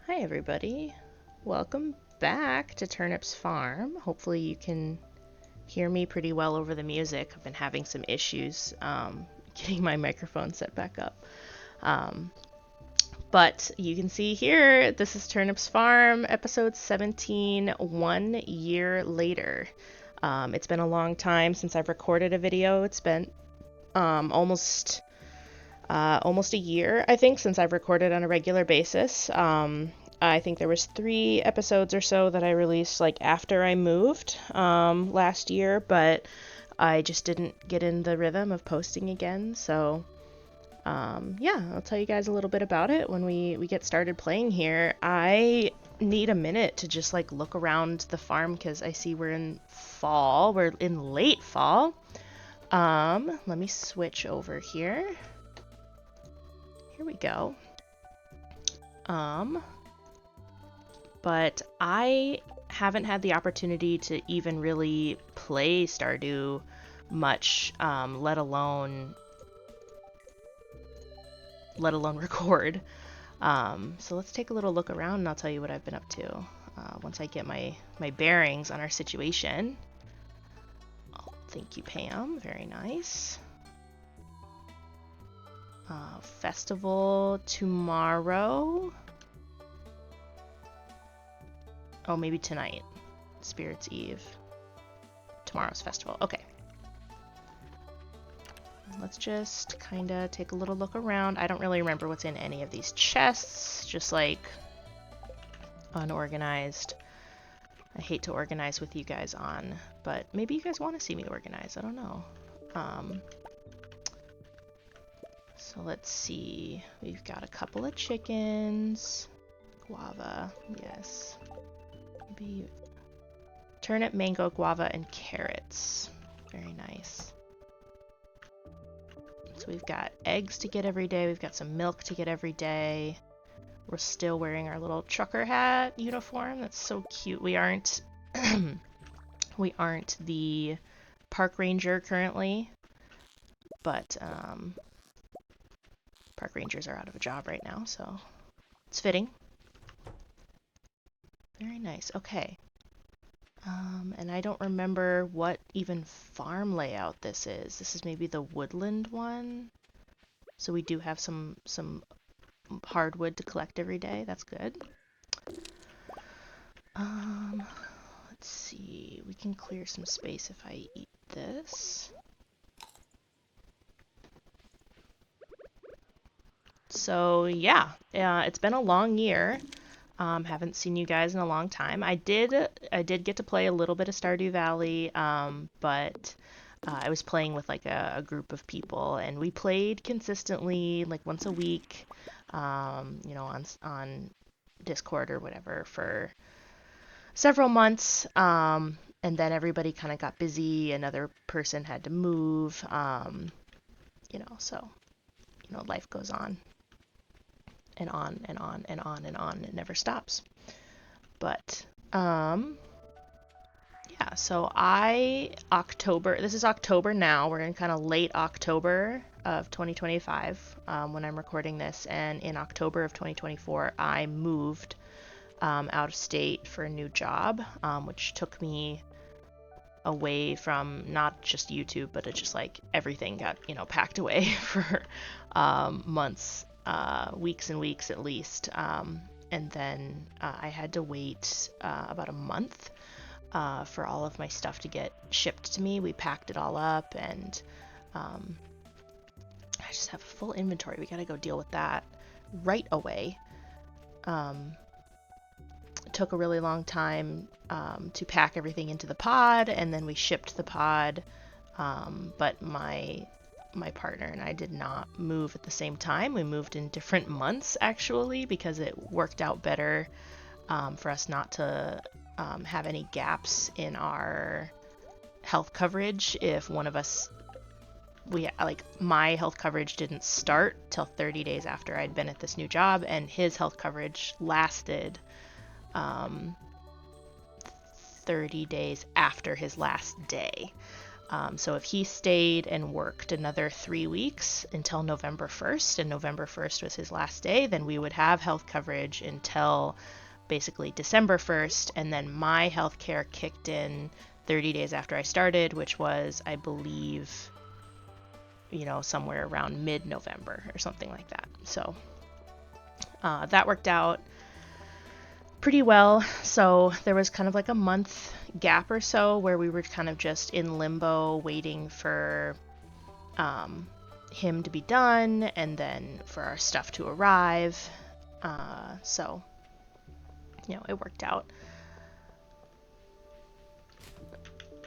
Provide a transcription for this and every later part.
Hi everybody, welcome back to Turnip's Farm. Hopefully you can hear me pretty well over the music. I've been having some issues getting my microphone set back up. Um, but you can see here, this is Turnip's Farm, episode 17, 1 year later. It's been a long time since I've recorded a video. It's been almost a year, I think, since I've recorded on a regular basis. I think there was 3 episodes or so that I released like after I moved last year, but I just didn't get in the rhythm of posting again. So yeah, I'll tell you guys a little bit about it when we get started playing here. I need a minute to just like look around the farm because I see we're in fall. We're in late fall. Let me switch over here. Here we go. But I haven't had the opportunity to even really play Stardew much, let alone record. So let's take a little look around and I'll tell you what I've been up to once I get my bearings on our situation. Oh, thank you, Pam. Very nice. Festival tomorrow. Oh, maybe tonight. Spirits Eve. Tomorrow's festival. Okay. Let's just kind of take a little look around. I don't really remember what's in any of these chests. Just like unorganized. I hate to organize with you guys on, but maybe you guys want to see me organize. I don't know. So let's see. We've got a couple of chickens. Guava. Yes. Maybe turnip, mango, guava, and carrots. Very nice. So we've got eggs to get every day. We've got some milk to get every day. We're still wearing our little trucker hat uniform. That's so cute. We aren't we aren't the park ranger currently, but park rangers are out of a job right now, so it's fitting. Very nice. Okay. And I don't remember what even farm layout this is. This is maybe the woodland one. So we do have some hardwood to collect every day. That's good. Let's see. We can clear some space if I eat this. So yeah, it's been a long year. Haven't seen you guys in a long time. I did get to play a little bit of Stardew Valley, but I was playing with like a group of people, and we played consistently, like once a week, on Discord or whatever for several months. And then everybody kind of got busy. Another person had to move. So life goes on and on and on and on and on. It never stops. But yeah, so this is October now. We're in kind of late October of 2025 when I'm recording this. And in October of 2024, I moved out of state for a new job, which took me away from not just YouTube, but it just like everything got, packed away for months, weeks and weeks at least. And then I had to wait about a month for all of my stuff to get shipped to me. We packed it all up, and I just have a full inventory. We gotta go deal with that right away. It took a really long time to pack everything into the pod, and then we shipped the pod. But my partner and I did not move at the same time. We moved in different months, actually, because it worked out better for us not to have any gaps in our health coverage. If one of us, my health coverage didn't start till 30 days after I'd been at this new job, and his health coverage lasted 30 days after his last day. So if he stayed and worked another 3 weeks until November 1st, and November 1st was his last day, then we would have health coverage until basically December 1st, and then my health care kicked in 30 days after I started, which was, I believe, somewhere around mid-November or something like that. So that worked out pretty well. So there was kind of like a month gap or so where we were kind of just in limbo waiting for him to be done and then for our stuff to arrive. So it worked out.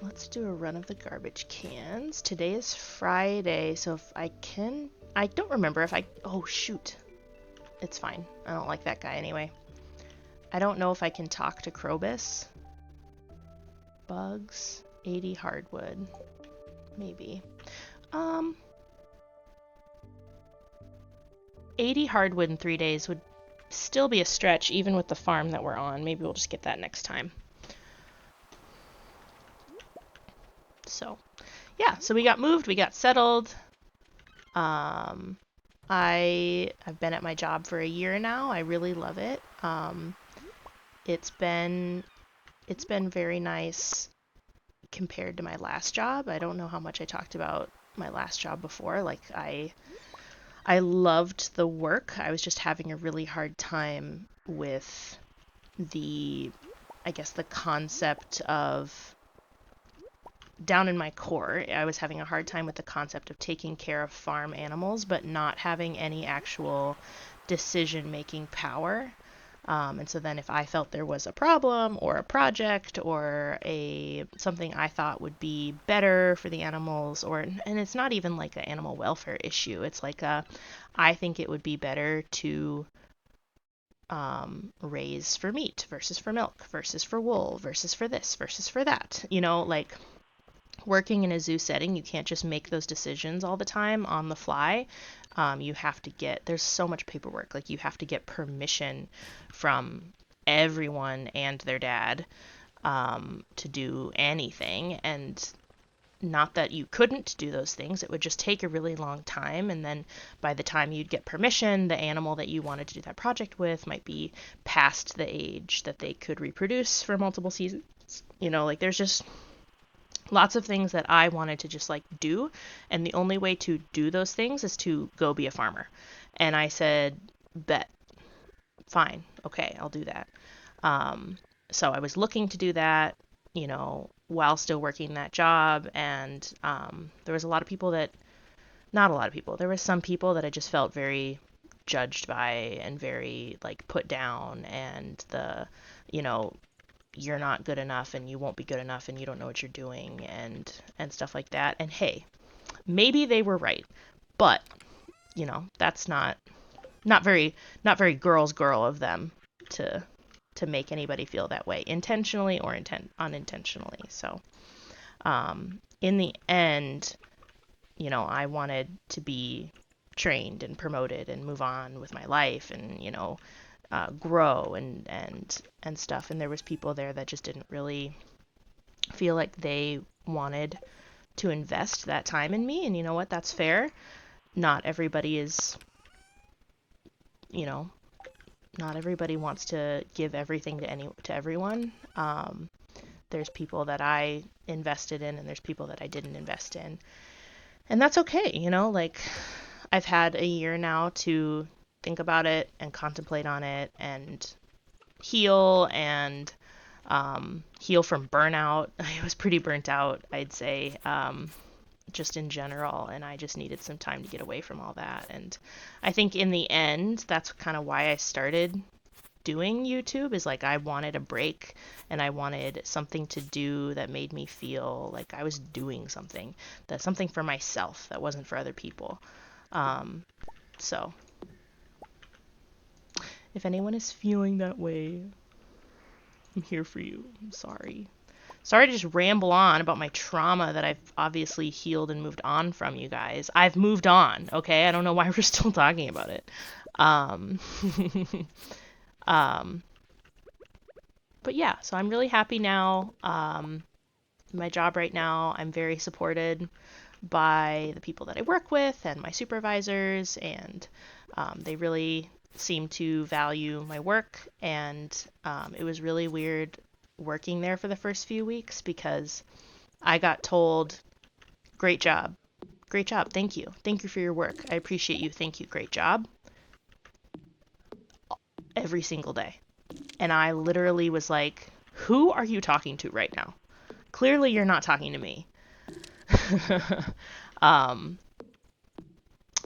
Let's do a run of the garbage cans. Today is Friday, so if I don't remember if oh shoot. It's fine. I don't like that guy anyway. I don't know if I can talk to Krobus. Bugs, 80 hardwood. Maybe. 80 hardwood in 3 days would still be a stretch even with the farm that we're on. Maybe we'll just get that next time. So, yeah, so we got moved, we got settled. I've been at my job for a year now. I really love it. It's been very nice compared to my last job. I don't know how much I talked about my last job before. Like I loved the work. I was just having a really hard time with the concept of, down in my core, I was having a hard time with the concept of taking care of farm animals, but not having any actual decision-making power. And so then if I felt there was a problem or a project or something I thought would be better for the animals, and it's not even like an animal welfare issue. It's like I think it would be better to raise for meat versus for milk versus for wool versus for this versus for that. Like working in a zoo setting, you can't just make those decisions all the time on the fly. You have to there's so much paperwork. Like you have to get permission from everyone and their dad to do anything. And not that you couldn't do those things, it would just take a really long time. And then by the time you'd get permission, the animal that you wanted to do that project with might be past the age that they could reproduce for multiple seasons. Like there's just lots of things that I wanted to just like do, and the only way to do those things is to go be a farmer. And I said, bet, fine, okay, I'll do that. So I was looking to do that, while still working that job, and there was not a lot of people, there were some people that I just felt very judged by and very like put down, and you're not good enough and you won't be good enough and you don't know what you're doing and stuff like that. And hey, maybe they were right, but that's not very girl of them to make anybody feel that way, intentionally or unintentionally. So in the end, I wanted to be trained and promoted and move on with my life and grow and stuff. And there was people there that just didn't really feel like they wanted to invest that time in me. And you know what? That's fair. Not everybody wants to give everything to everyone. There's people that I invested in and there's people that I didn't invest in. And that's okay. Like I've had a year now to think about it and contemplate on it and heal and heal from burnout. I was pretty burnt out, I'd say, just in general, and I just needed some time to get away from all that. And I think in the end, that's kind of why I started doing YouTube, is like I wanted a break and I wanted something to do that made me feel like I was doing something for myself that wasn't for other people. So if anyone is feeling that way, I'm here for you. I'm sorry. Sorry to just ramble on about my trauma that I've obviously healed and moved on from, you guys. I've moved on, okay? I don't know why we're still talking about it. But yeah, so I'm really happy now. my job right now, I'm very supported by the people that I work with and my supervisors, and they really seem to value my work. And it was really weird working there for the first few weeks because I got told, great job, thank you for your work, I appreciate you, thank you, great job, every single day. And I literally was like, who are you talking to right now? Clearly, you're not talking to me. um,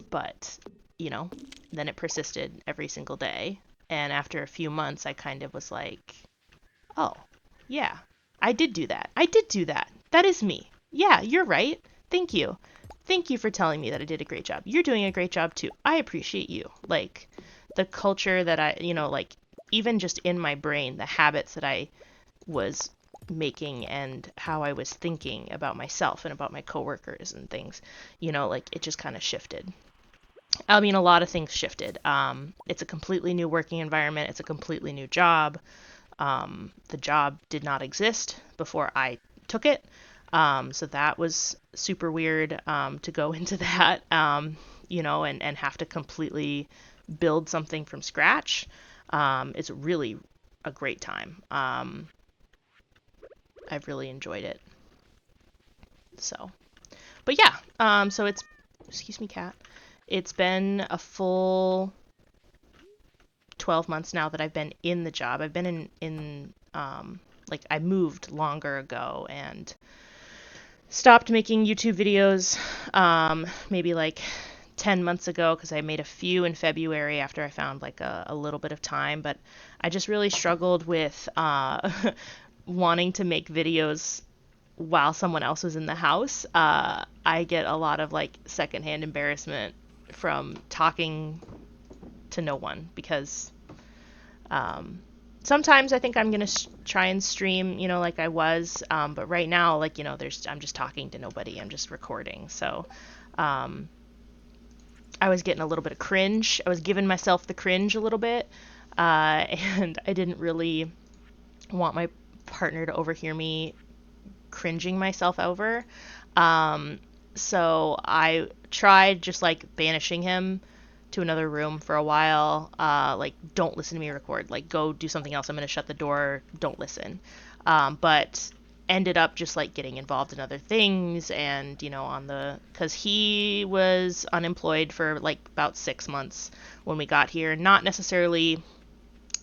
but, you know, then it persisted every single day. And after a few months, I kind of was like, oh, yeah, I did do that. I did do that. That is me. Yeah, you're right. Thank you. Thank you for telling me that I did a great job. You're doing a great job too. I appreciate you. Like, the culture that I, like, even just in my brain, the habits that I was making and how I was thinking about myself and about my coworkers and things, like it just kind of shifted. I mean, a lot of things shifted. It's a completely new working environment. It's a completely new job. The job did not exist before I took it. So that was super weird to go into that, and have to completely build something from scratch. It's really a great time. I've really enjoyed it. So, but yeah, so excuse me, cat. It's been a full 12 months now that I've been in the job. I've been like I moved longer ago and stopped making YouTube videos, maybe like 10 months ago because I made a few in February after I found like a little bit of time, but I just really struggled with wanting to make videos while someone else was in the house. I get a lot of like secondhand embarrassment from talking to no one because sometimes I think I'm gonna try and stream, like I was, but right now, like I'm just talking to nobody. I'm just recording. So I was getting a little bit of cringe. I was giving myself the cringe a little bit, and I didn't really want my partner to overhear me cringing myself over. So I tried just like banishing him to another room for a while. Like, don't listen to me record. Like, go do something else. I'm going to shut the door. Don't listen. But ended up just like getting involved in other things and, because he was unemployed for like about 6 months when we got here. Not necessarily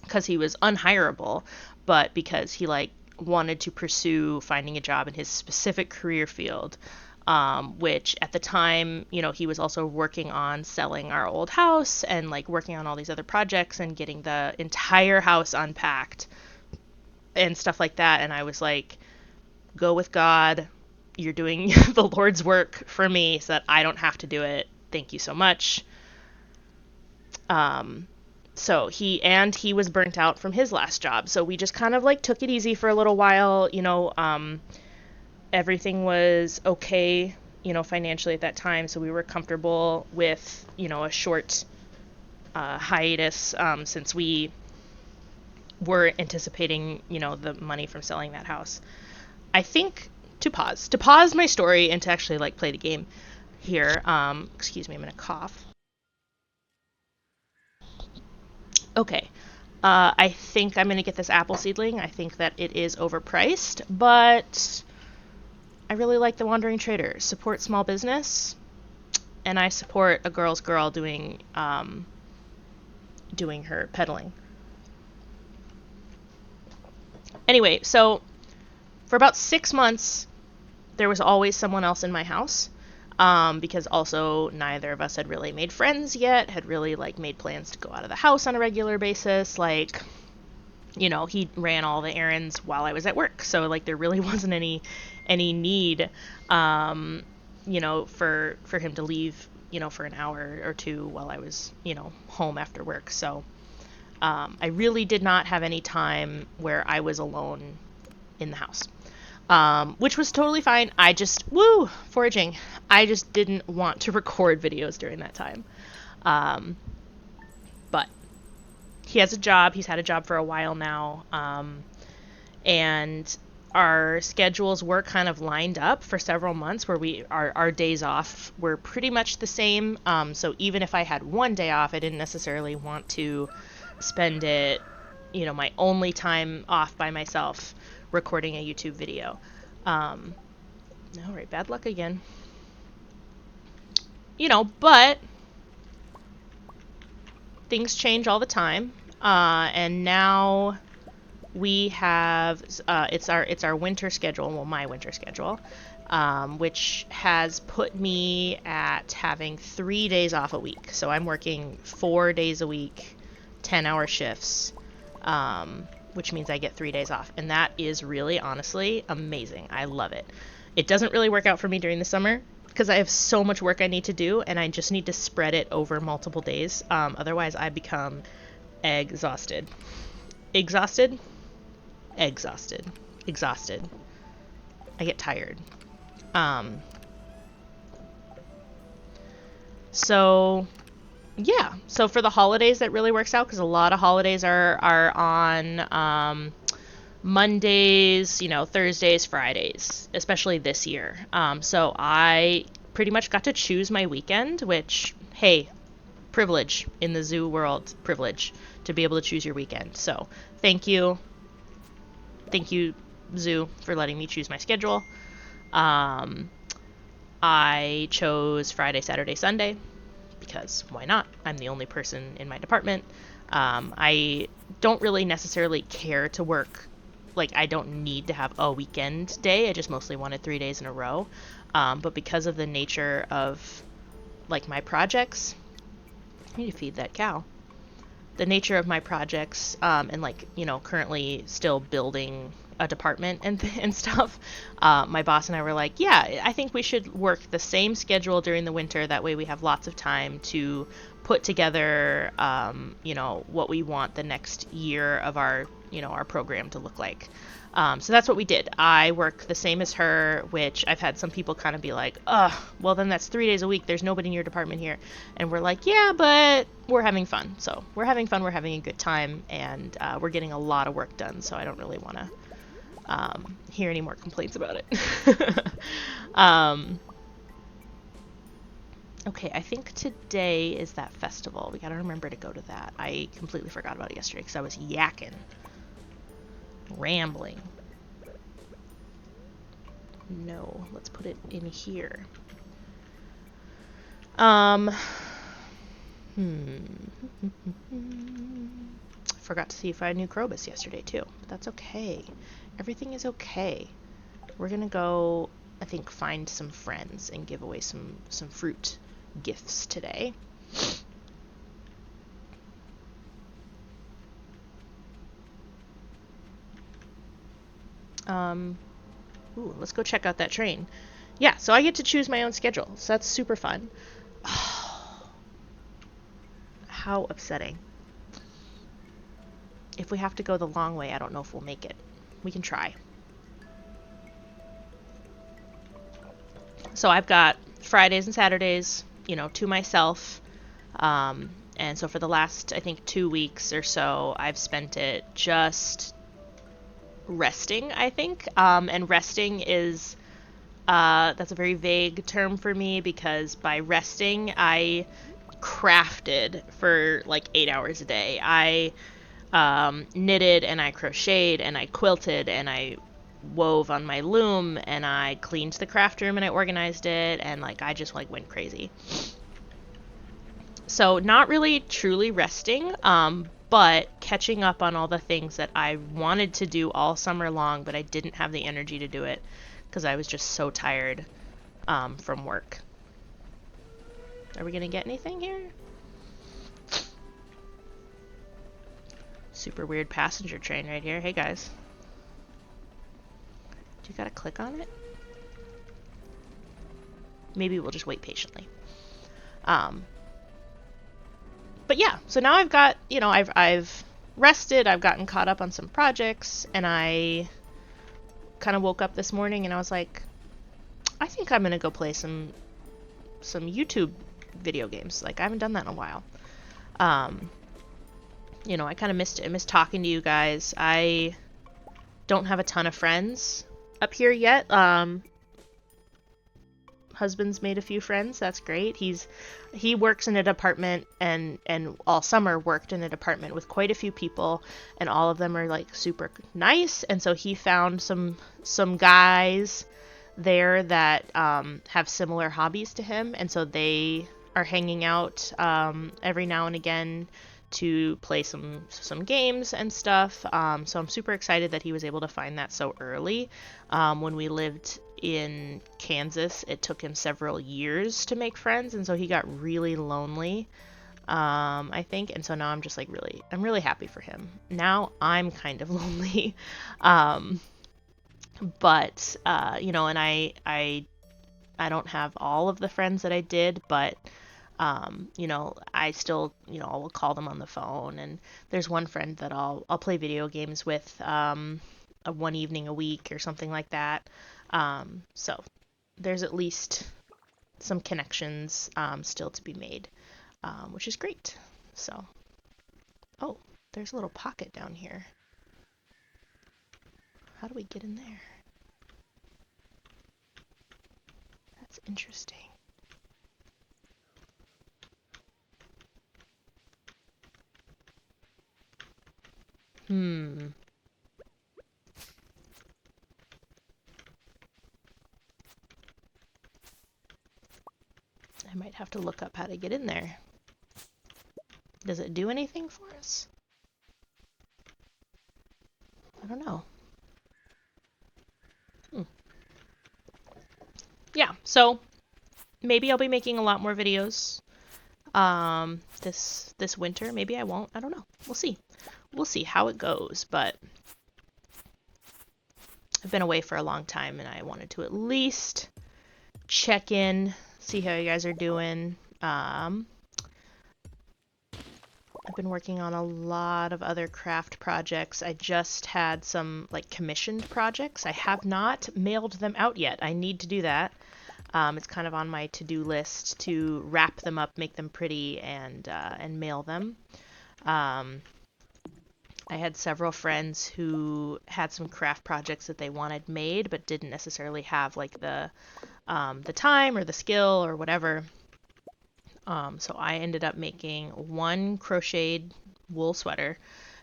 because he was unhireable, but because he like wanted to pursue finding a job in his specific career field, which at the time, he was also working on selling our old house and like working on all these other projects and getting the entire house unpacked and stuff like that. And I was like, go with God. You're doing the Lord's work for me so that I don't have to do it. Thank you so much. So he was burnt out from his last job. So we just kind of like took it easy for a little while. Everything was okay, financially at that time. So we were comfortable with, a short hiatus since we were anticipating, the money from selling that house. I think to pause my story and to actually like play the game here. Excuse me, I'm gonna cough. Okay. I think I'm going to get this apple seedling. I think that it is overpriced, but I really like the Wandering Trader. Support small business, and I support a girl's girl doing her peddling. Anyway, so for about 6 months, there was always someone else in my house. Because also neither of us had really made friends yet, had really like made plans to go out of the house on a regular basis. Like, he ran all the errands while I was at work, so like there really wasn't any need, for him to leave, for an hour or two while I was, home after work. So I really did not have any time where I was alone in the house. Which was totally fine. I just, foraging. I just didn't want to record videos during that time. But he has a job. He's had a job for a while now. And our schedules were kind of lined up for several months where our days off were pretty much the same. So even if I had one day off, I didn't necessarily want to spend it, my only time off by myself recording a YouTube video. All right, bad luck again. But things change all the time. And now we have it's our winter schedule, well, my winter schedule, which has put me at having 3 days off a week. So I'm working 4 days a week, 10-hour shifts, which means I get 3 days off, and that is really, honestly, amazing. I love it. It doesn't really work out for me during the summer because I have so much work I need to do, and I just need to spread it over multiple days. Otherwise, I become exhausted. Exhausted. I get tired. So yeah, so for the holidays that really works out, because a lot of holidays are on Mondays, Thursdays, Fridays, especially this year. So I pretty much got to choose my weekend, which, hey, privilege in the zoo world, privilege to be able to choose your weekend. So thank you, zoo, for letting me choose my schedule. I chose Friday, Saturday, Sunday because why not? I'm the only person in my department. I don't really necessarily care to work. Like, I don't need to have a weekend day. I just mostly wanted 3 days in a row. But because of the nature of, like, my projects, I need to feed that cow. The nature of my projects, and, like, currently still building a department and stuff, my boss and I were like, yeah, I think we should work the same schedule during the winter. That way we have lots of time to put together, what we want the next year of our program to look like. So that's what we did. I work the same as her, which I've had some people kind of be like, well, then that's 3 days a week. There's nobody in your department here. And we're like, yeah, but we're having fun. So we're having fun. We're having a good time. And we're getting a lot of work done. So I don't really want to hear any more complaints about it. Okay, I think today is that festival. We gotta remember to go to that. I completely forgot about it yesterday because I was yakking. Rambling. No, let's put it in here. Forgot to see if I had new Krobus yesterday too, but that's okay. Everything is okay. We're gonna go, I think, find some friends and give away some fruit gifts today. Ooh, let's go check out that train. Yeah, so I get to choose my own schedule, so that's super fun. Oh, how upsetting. If we have to go the long way, I don't know if we'll make it. We can try. So I've got Fridays and Saturdays, to myself. And so for the last, I think, 2 weeks or so, I've spent it just resting, I think. And resting is, that's a very vague term for me because by resting, I crafted for like 8 hours a day. I knitted and I crocheted and I quilted and I wove on my loom and I cleaned the craft room and I organized it and I just went crazy. So not really truly resting, but catching up on all the things that I wanted to do all summer long, but I didn't have the energy to do it because I was just so tired from work. Are we gonna get anything here? Super weird passenger train right here. Hey guys. Do you gotta click on it? Maybe we'll just wait patiently. But yeah, so now I've got, I've rested, I've gotten caught up on some projects, and I kind of woke up this morning and I was like, I think I'm gonna go play some YouTube video games. I haven't done that in a while. I kind of missed talking to you guys. I don't have a ton of friends up here yet. Husband's made a few friends. That's great. He works in a department and all summer worked in a department with quite a few people, and all of them are like super nice. And so he found some guys there that have similar hobbies to him, and so they are hanging out every now and again to play some games and stuff. So I'm super excited that he was able to find that so early. When we lived in Kansas, it took him several years to make friends, and so he got really lonely, I think. And so now I'm just like I'm really happy for him. Now I'm kind of lonely. But and I don't have all of the friends that I did, but I still, I'll call them on the phone. And there's one friend that I'll play video games with one evening a week or something like that. So there's at least some connections still to be made, which is great. So, oh, there's a little pocket down here. How do we get in there? That's interesting. I might have to look up how to get in there. Does it do anything for us? I don't know. Yeah, so maybe I'll be making a lot more videos this winter. Maybe I won't. I don't know. We'll see. We'll see how it goes, but I've been away for a long time and I wanted to at least check in, see how you guys are doing. I've been working on a lot of other craft projects. I just had some like commissioned projects. I have not mailed them out yet. I need to do that. It's kind of on my to-do list to wrap them up, make them pretty, and mail them. I had several friends who had some craft projects that they wanted made, but didn't necessarily have like the time or the skill or whatever. So I ended up making one crocheted wool sweater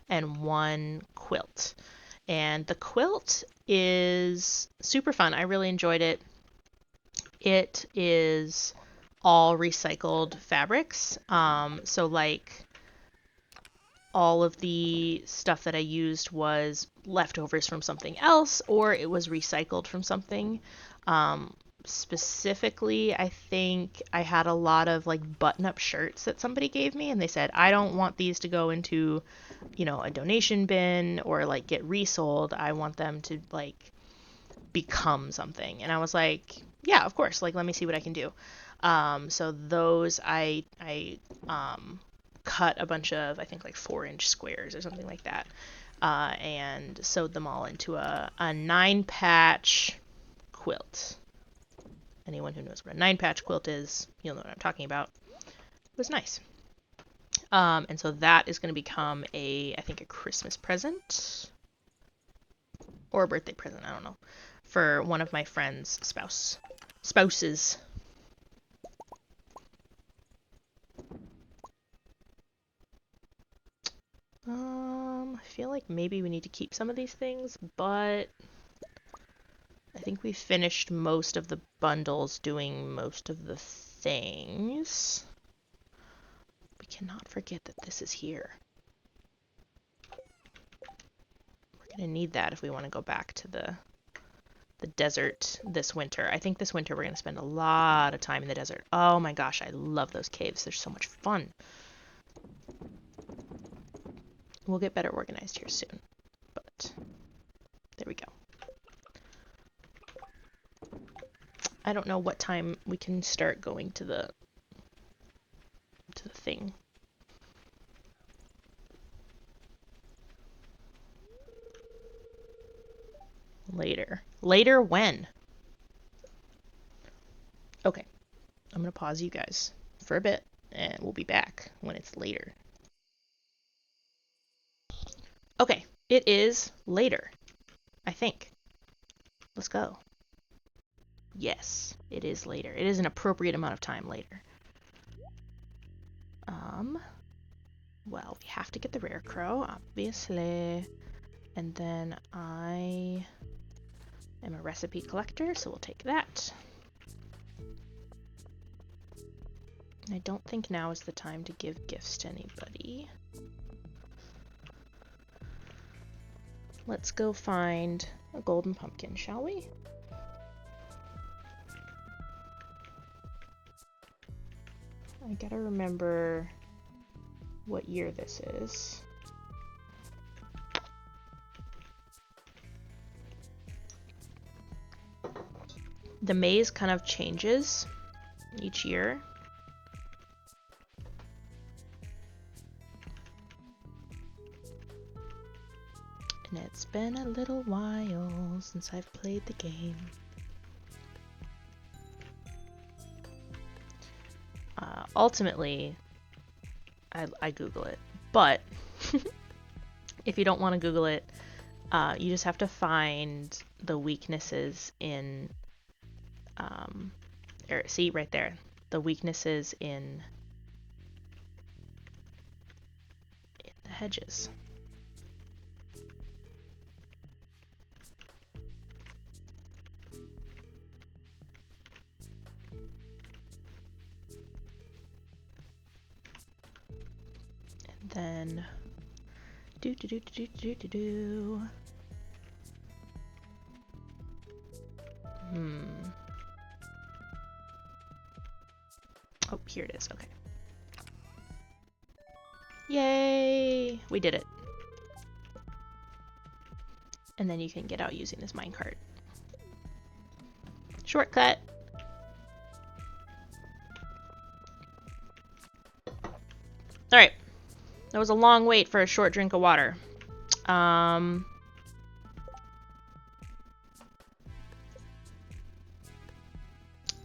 and one quilt. And the quilt is super fun. I really enjoyed it. It is all recycled fabrics. So like all of the stuff that I used was leftovers from something else, or it was recycled from something. Specifically, I think I had a lot of like button-up shirts that somebody gave me, and they said, I don't want these to go into, a donation bin or like get resold. I want them to like become something. And I was like, yeah, of course. Like, let me see what I can do. So those I cut a bunch of, I think like 4-inch squares or something like that, and sewed them all into a 9-patch quilt. Anyone who knows what a 9-patch quilt is, you'll know what I'm talking about. It was nice. And so that is going to become I think a Christmas present or a birthday present, I don't know, for one of my friends' spouses. I feel like maybe we need to keep some of these things, but I think we finished most of the bundles doing most of the things. We cannot forget that this is here. We're going to need that if we want to go back to the desert this winter. I think this winter we're going to spend a lot of time in the desert. Oh my gosh, I love those caves. They're so much fun. We'll get better organized here soon, but there we go. I don't know what time we can start going to the thing. Later. Later when? Okay. I'm going to pause you guys for a bit, and we'll be back when it's later. Okay, it is later. I think. Let's go. Yes, it is later. It is an appropriate amount of time later. Well, we have to get the rare crow, obviously. And then I am a recipe collector, so we'll take that. I don't think now is the time to give gifts to anybody. Let's go find a golden pumpkin, shall we? I gotta remember what year this is. The maze kind of changes each year. And it's been a little while since I've played the game. Ultimately, I Google it, but if you don't want to Google it, you just have to find the weaknesses in, see right there, the weaknesses in the hedges. And then Oh, here it is. Okay. Yay! We did it. And then you can get out using this minecart. Shortcut! Alright. That was a long wait for a short drink of water.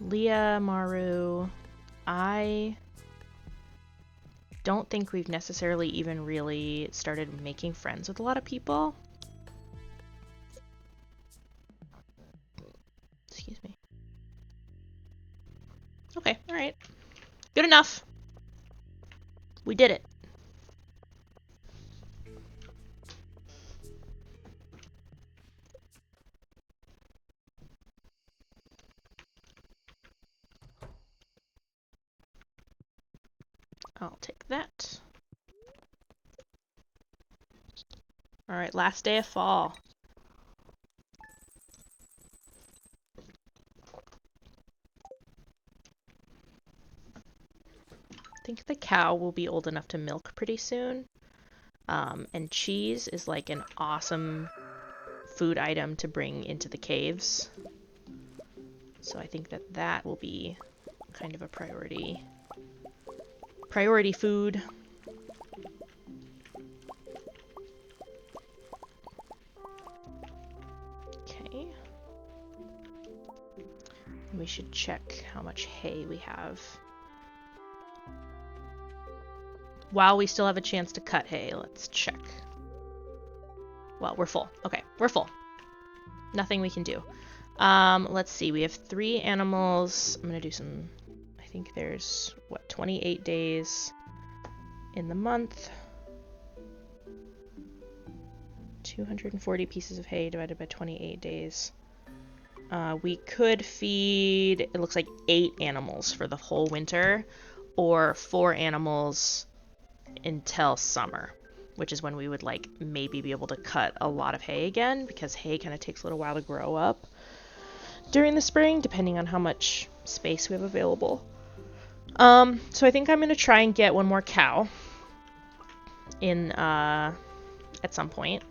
Leah, Maru, I don't think we've necessarily even really started making friends with a lot of people. Excuse me. Okay, alright. Good enough. We did it. I'll take that. Alright, last day of fall. I think the cow will be old enough to milk pretty soon. And cheese is like an awesome food item to bring into the caves. So I think that that will be kind of a priority. Priority food. Okay. We should check how much hay we have. While we still have a chance to cut hay, let's check. Well, we're full. Okay, we're full. Nothing we can do. Let's see. We have 3 animals. I'm gonna do some... I think there's, what, 28 days in the month. 240 pieces of hay divided by 28 days. We could feed, it looks like 8 animals for the whole winter, or 4 animals until summer, which is when we would like maybe be able to cut a lot of hay again, because hay kind of takes a little while to grow up during the spring, depending on how much space we have available. So I think I'm gonna try and get one more cow in at some point.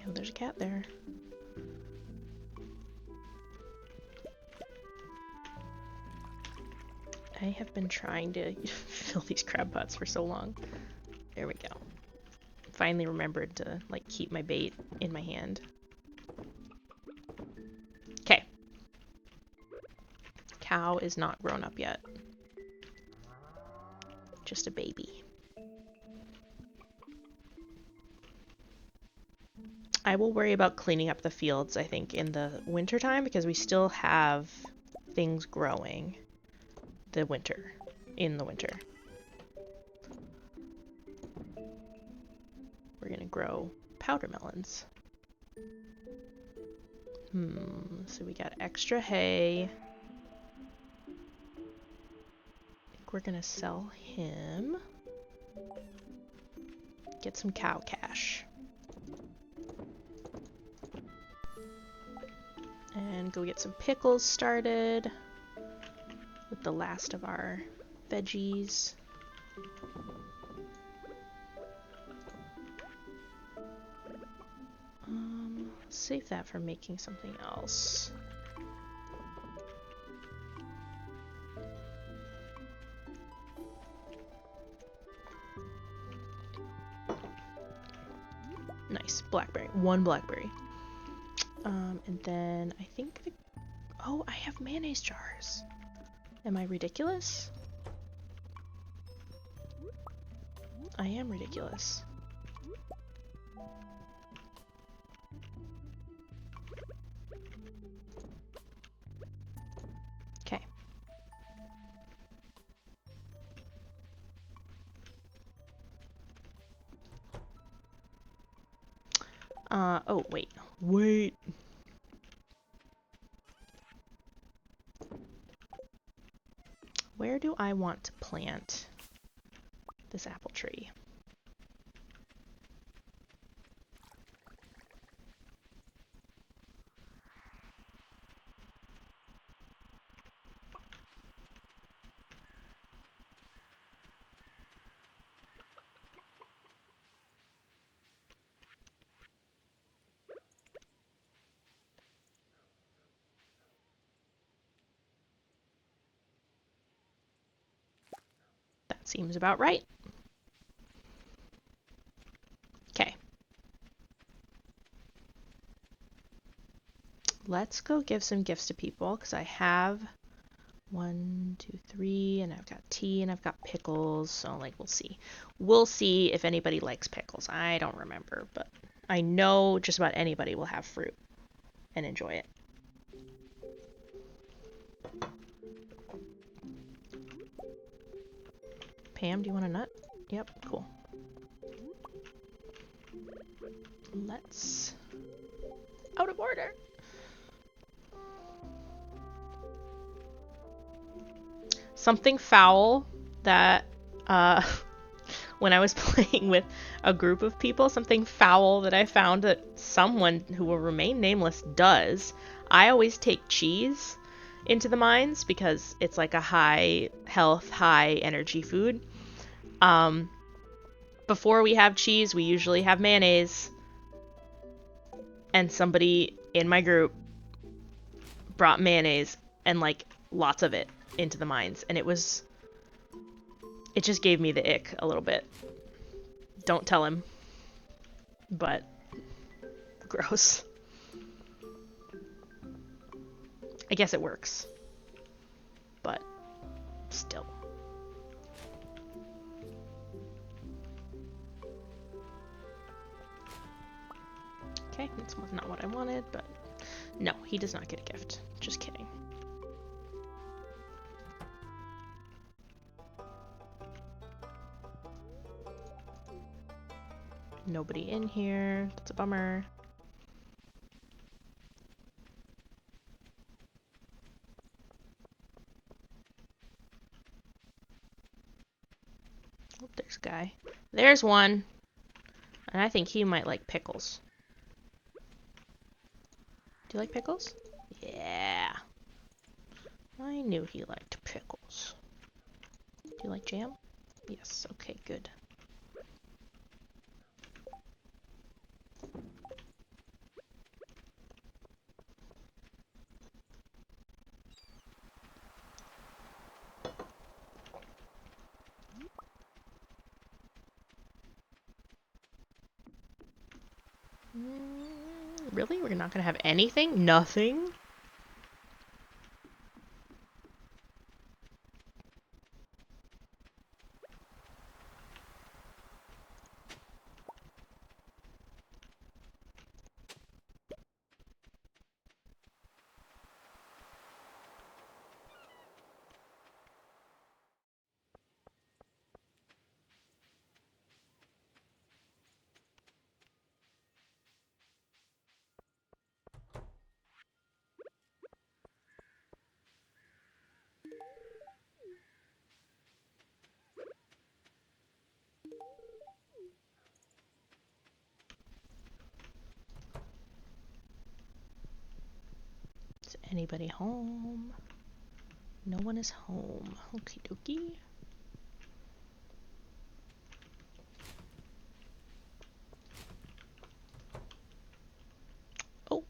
Oh, there's a cat there. I have been trying to fill these crab pots for so long. There we go. Finally remembered to like keep my bait in my hand. Okay. Cow is not grown up yet. Just a baby. I will worry about cleaning up the fields, I think, in the winter time because we still have things growing in the winter. We're gonna grow powder melons. So we got extra hay. I think we're gonna sell him. Get some cow cash. And go get some pickles started with the last of our veggies. Save that for making something else. Nice, blackberry. One blackberry. And then I think oh, I have mayonnaise jars. Am I ridiculous? I am ridiculous. Okay. Oh, wait. Wait. Where do I want to plant this apple tree? That seems about right. Okay. Let's go give some gifts to people because I have 1, 2, 3, and I've got tea and I've got pickles. So, like, we'll see. We'll see if anybody likes pickles. I don't remember, but I know just about anybody will have fruit and enjoy it. Pam, do you want a nut? Yep, cool. Let's... Out of order! Something foul that, when I was playing with a group of people, something foul that I found that someone who will remain nameless does. I always take cheese into the mines because it's like a high health, high energy food. Before we have cheese, we usually have mayonnaise. And somebody in my group brought mayonnaise and like lots of it into the mines. And it just gave me the ick a little bit. Don't tell him. But gross. I guess it works. But still. Okay, this was not what I wanted, but no, he does not get a gift. Just kidding. Nobody in here. That's a bummer. Oh, there's a guy. There's one. And I think he might like pickles. Do you like pickles? Yeah. I knew he liked pickles. Do you like jam? Yes. Okay, good. Really? We're not gonna have anything? Nothing? Anybody home? No one is home. Okie dokie. Oh.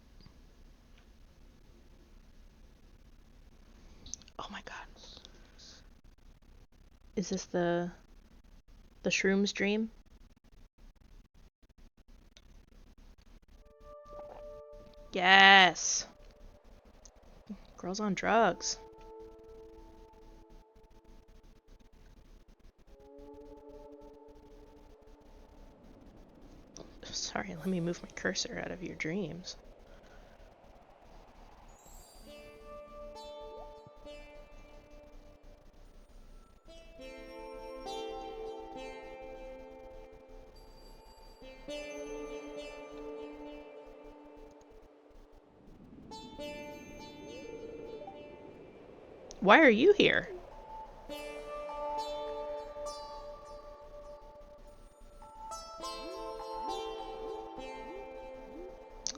Oh my god. Is this the shrooms dream? Yes. Girls on drugs. Sorry, let me move my cursor out of your dreams. Why are you here?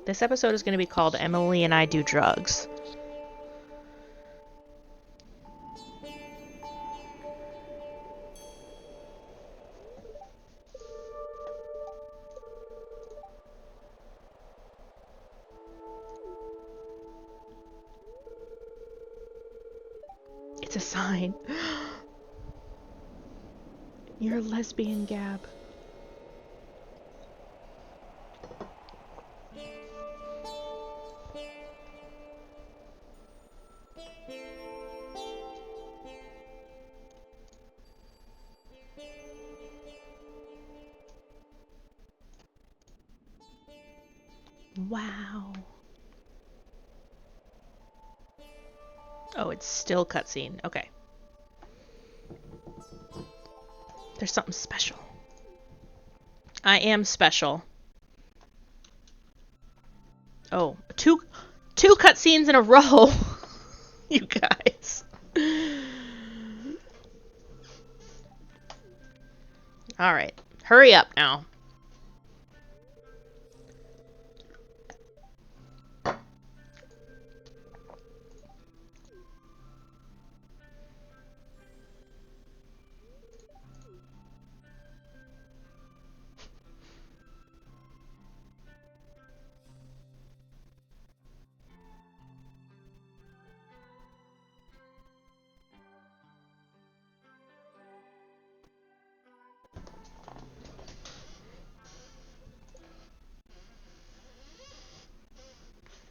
This episode is going to be called Emily and I Do Drugs. It's a sign. You're a lesbian, Gab. Wow. Oh, it's still cutscene. Okay. There's something special. I am special. Oh, two cutscenes in a row. You guys. All right. Hurry up now.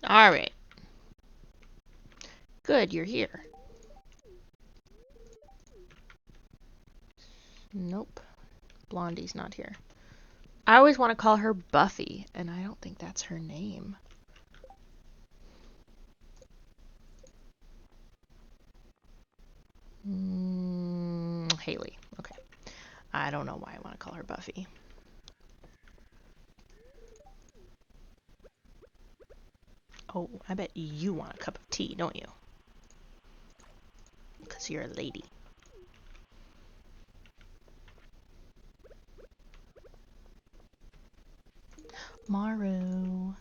All right. Good, you're here. Nope. Blondie's not here. I always want to call her Buffy, and I don't think that's her name. Haley. Okay. I don't know why I want to call her Buffy. Oh, I bet you want a cup of tea, don't you? Because you're a lady. Maru.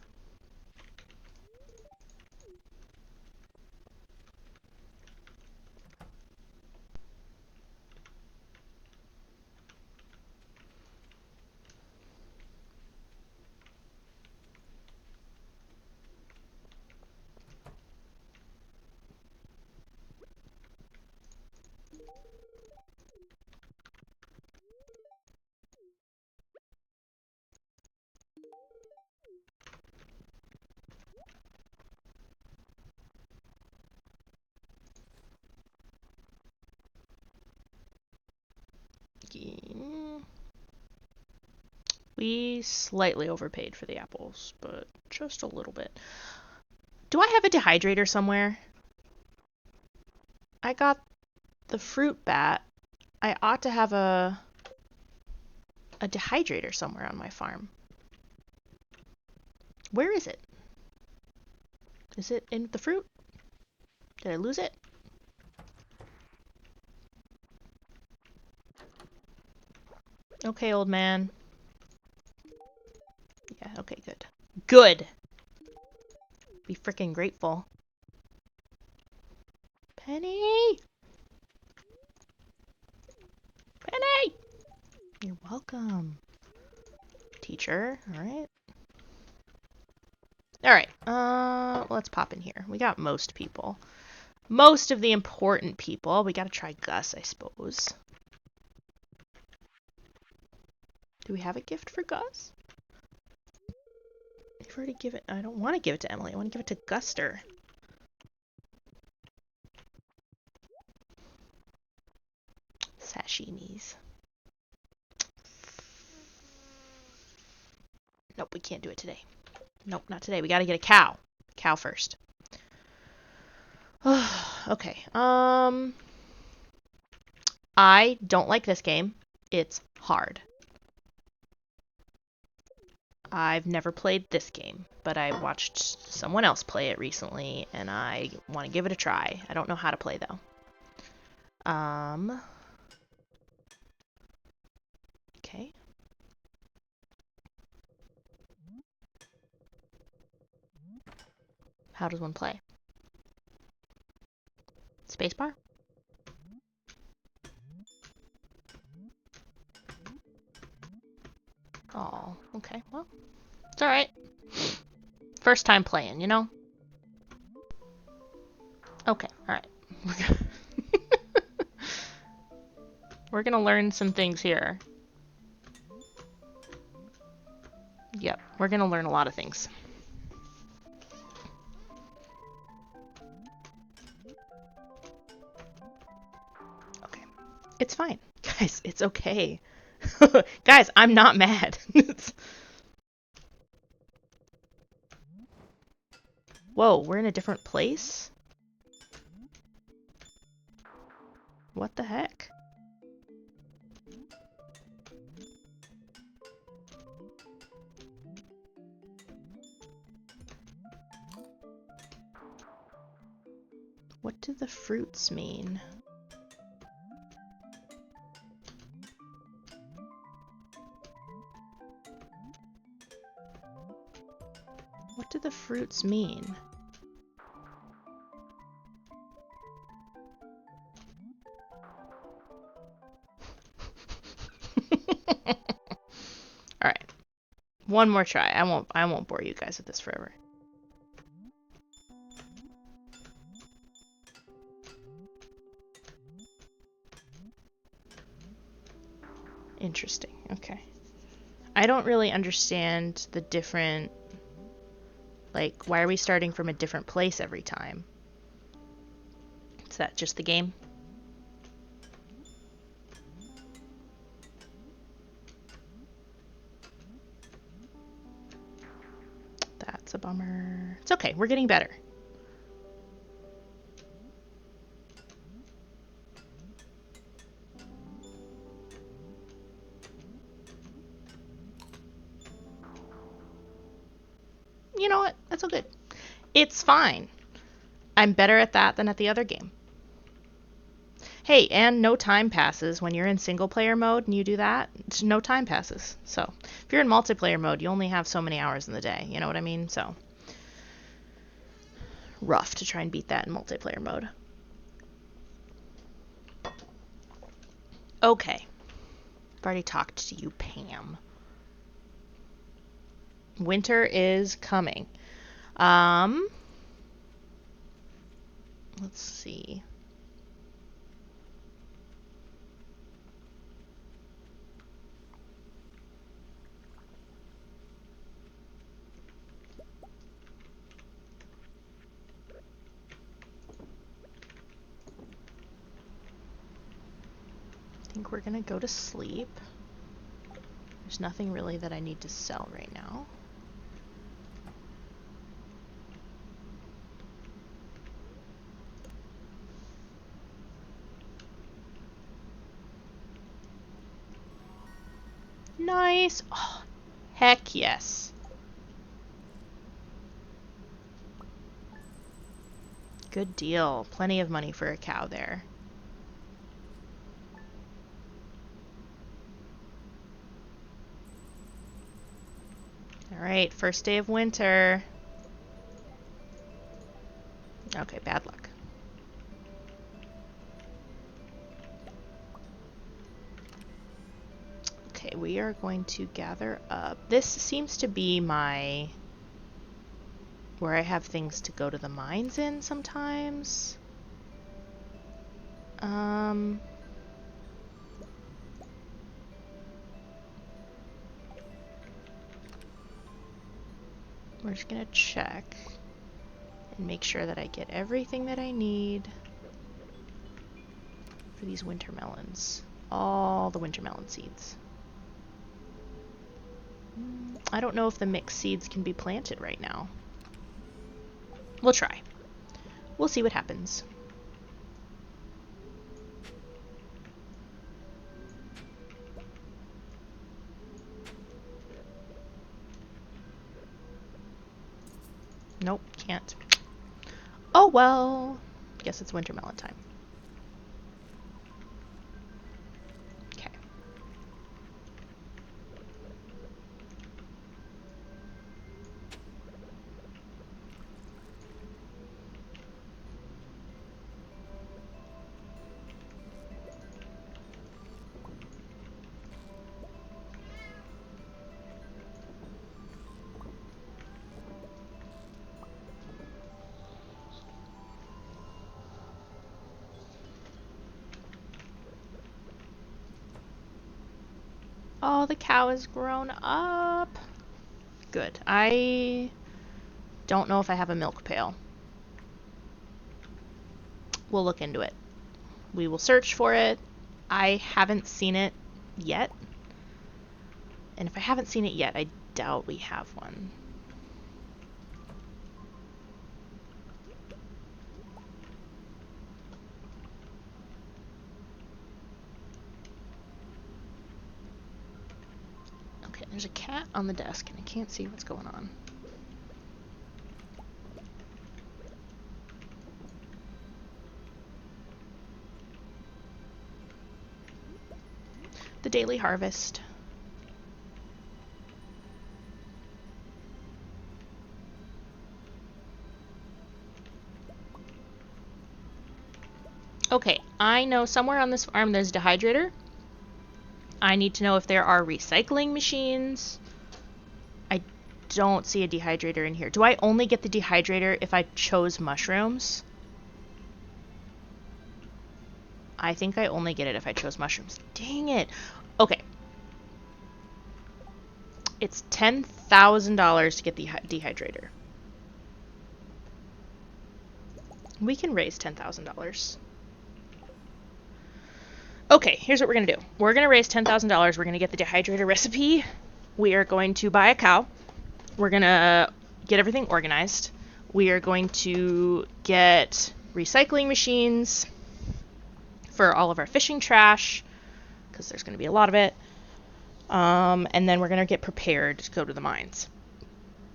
We slightly overpaid for the apples, but just a little bit. Do I have a dehydrator somewhere? I got the fruit bat. I ought to have a dehydrator somewhere on my farm. Where is it? Is it in the fruit? Did I lose it? Okay, old man. Yeah, okay, good. Good! Be frickin' grateful. Penny! Penny! You're welcome. Teacher, alright. Alright, let's pop in here. We got most people. Most of the important people. We gotta try Gus, I suppose. Do we have a gift for Gus? I've already given it. I don't want to give it to Emily. I want to give it to Guster. Sashimis. Nope, we can't do it today. Nope, not today. We gotta get a cow. Cow first. Okay. I don't like this game. It's hard. I've never played this game, but I watched someone else play it recently, and I want to give it a try. I don't know how to play, though. Okay. How does one play? Spacebar? Oh, okay. Well, it's alright. First time playing, you know? Okay, alright. We're gonna learn some things here. Yep, we're gonna learn a lot of things. Okay. It's fine. Guys, it's okay. Guys, I'm not mad. Whoa, we're in a different place? What the heck? What do the fruits mean? What do the fruits mean? Alright. One more try. I won't bore you guys with this forever. Interesting. Okay. I don't really understand the different... Like, why are we starting from a different place every time? Is that just the game? That's a bummer. It's okay. We're getting better. You know what? That's all good. It's fine. I'm better at that than at the other game. Hey, and no time passes when you're in single player mode and you do that. No time passes. So, if you're in multiplayer mode, you only have so many hours in the day. You know what I mean? So, rough to try and beat that in multiplayer mode. Okay. I've already talked to you, Pam. Winter is coming. Let's see. I think we're gonna go to sleep. There's nothing really that I need to sell right now. Nice! Oh, heck yes. Good deal. Plenty of money for a cow there. Alright, first day of winter. Okay, bad luck. Okay, we are going to gather up. This seems to be my... where I have things to go to the mines in sometimes. We're just gonna check and make sure that I get everything that I need for these winter melons. All the winter melon seeds. I don't know if the mixed seeds can be planted right now. We'll try. We'll see what happens. Nope, can't. Oh well. Guess it's winter melon time. Okay. Oh, the cow has grown up. Good. I don't know if I have a milk pail. We'll look into it. We will search for it. I haven't seen it yet. And if I haven't seen it yet, I doubt we have one. Okay, there's a cat on the desk and I can't see what's going on. The daily harvest. Okay, I know somewhere on this farm there's a dehydrator. I need to know if there are recycling machines. I don't see a dehydrator in here. Do I only get the dehydrator if I chose mushrooms? I think I only get it if I chose mushrooms. Dang it. Okay. It's $10,000 to get the dehydrator. We can raise $10,000. Okay, here's what we're going to do. We're going to raise $10,000. We're going to get the dehydrator recipe. We are going to buy a cow. We're going to get everything organized. We are going to get recycling machines for all of our fishing trash, because there's going to be a lot of it. And then we're going to get prepared to go to the mines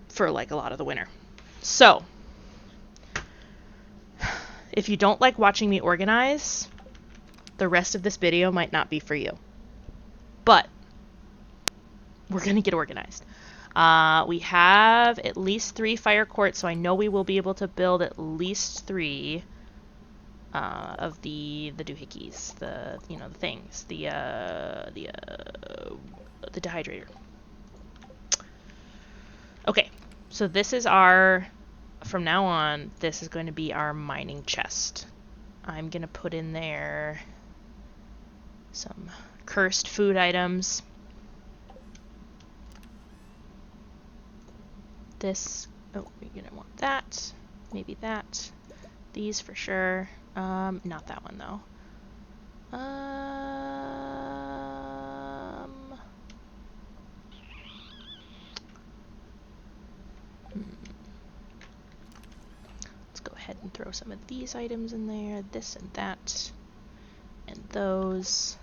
for like a lot of the winter. So, if you don't like watching me organize, the rest of this video might not be for you. But we're going to get organized. We have at least 3 fire quartz, so I know we will be able to build at least 3 of the doohickeys, the things, the dehydrator. Okay, so this is from now on, this is going to be our mining chest. I'm gonna put in there some cursed food items. This, oh, you're gonna want that, maybe that, these for sure. Not that one though. Let's go ahead and throw some of these items in there, this and that, and those.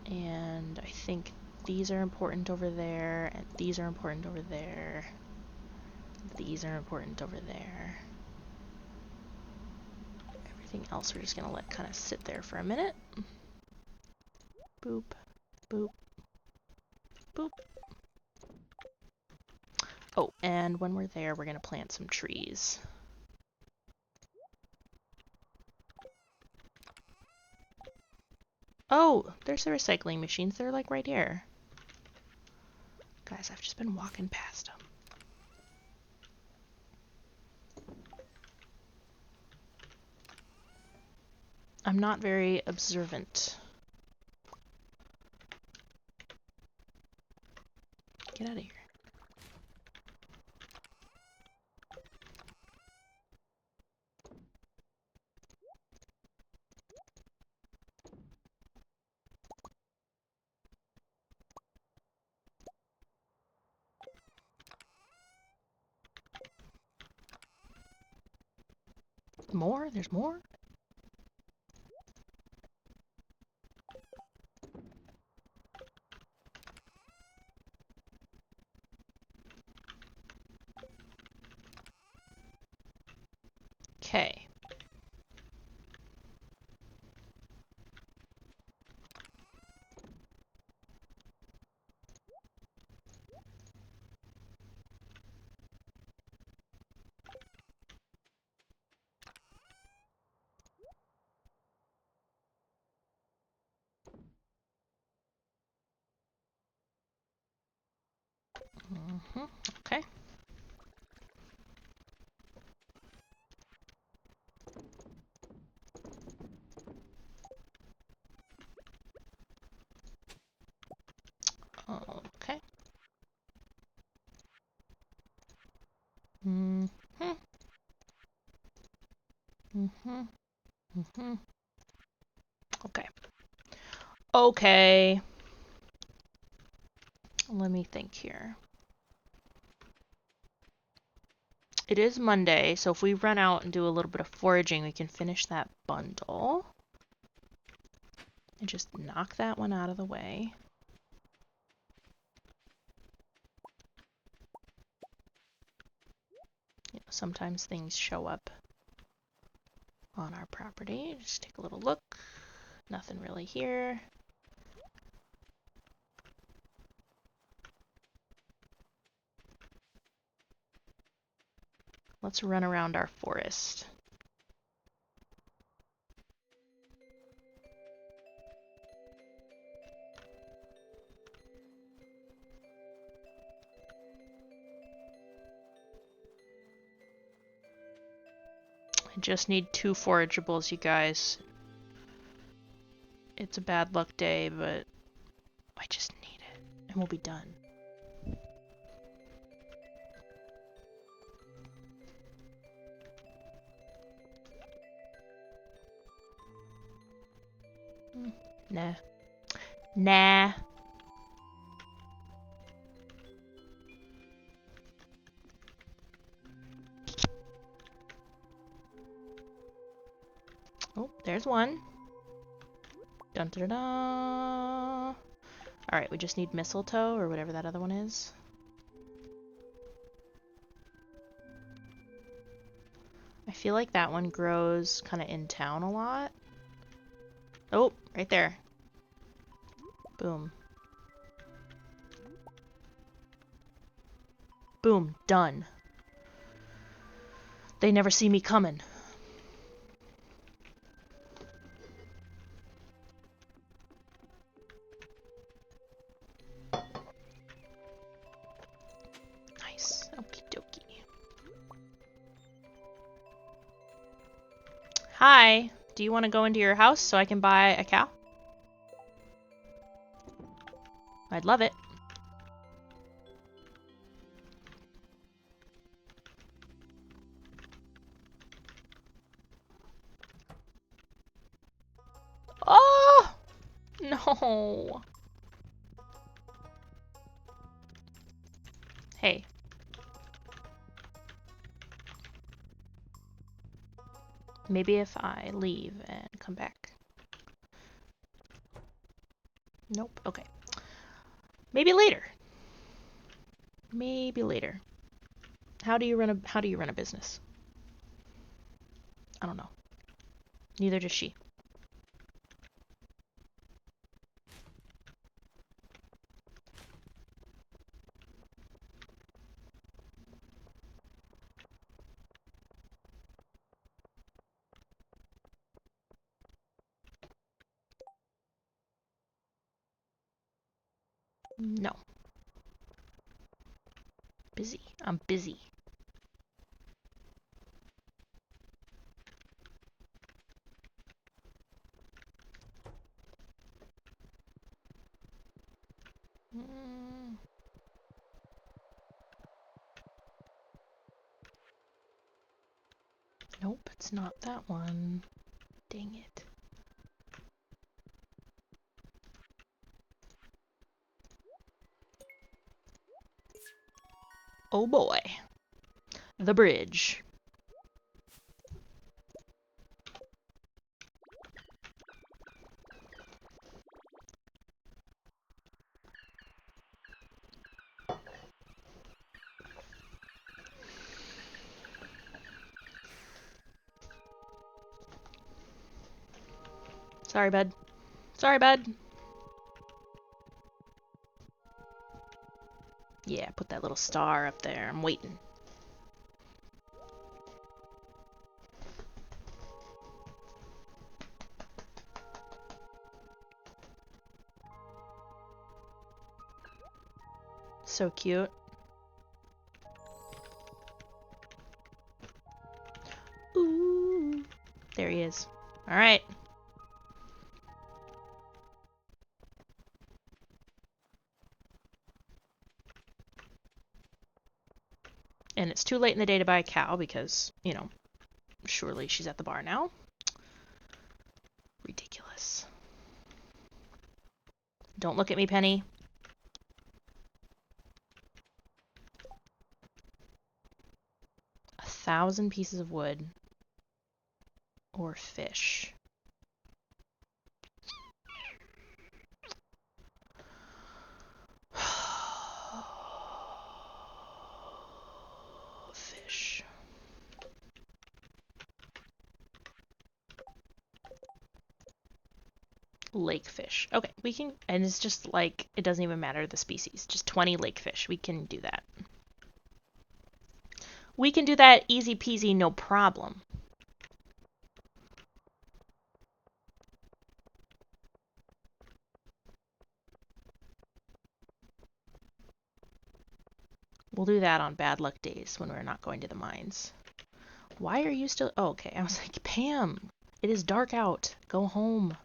And I think these are important over there, and these are important over there. These are important over there. Everything else we're just gonna let kind of sit there for a minute. Boop, boop, boop. Oh, and when we're there, we're gonna plant some trees. Oh, there's the recycling machines. They're like right here. Guys, I've just been walking past them. I'm not very observant. Get out of here. More? There's more? Okay. Okay. Okay. Mm-hmm. Mm-hmm. Mm-hmm. Okay. Okay. Let me think here. It is Monday, so if we run out and do a little bit of foraging, we can finish that bundle. And just knock that one out of the way. You know, sometimes things show up on our property. Just take a little look. Nothing really here. Let's run around our forest. I just need 2 forageables, you guys. It's a bad luck day, but I just need it, and we'll be done. Nah. Nah. Oh, there's one. Dun da da da. Alright, we just need mistletoe, or whatever that other one is. I feel like that one grows kind of in town a lot. Oh, right there. Boom. Boom. Done. They never see me coming. Nice. Okie dokie. Hi. Do you want to go into your house so I can buy a cow? I'd love it. Oh! No. Hey. Maybe if I leave and come back. Nope. Okay. Maybe later. Maybe later. How do you run a business? I don't know. Neither does she. No. Busy. I'm busy. Nope, it's not that one. Dang it. Oh boy. The bridge. Sorry, bud. Sorry, bud. Yeah, put that little star up there. I'm waiting. So cute. Ooh. There he is. Alright. And it's too late in the day to buy a cow because, you know, surely she's at the bar now. Ridiculous. Don't look at me, Penny. $1,000 pieces of wood. Or fish. Fish. Lake fish. Okay, we can, and it's just like, it doesn't even matter the species. Just 20 lake fish. We can do that. We can do that easy peasy, no problem. We'll do that on bad luck days when we're not going to the mines. Why are you still... Oh, okay. I was like, Pam, it is dark out. Go home.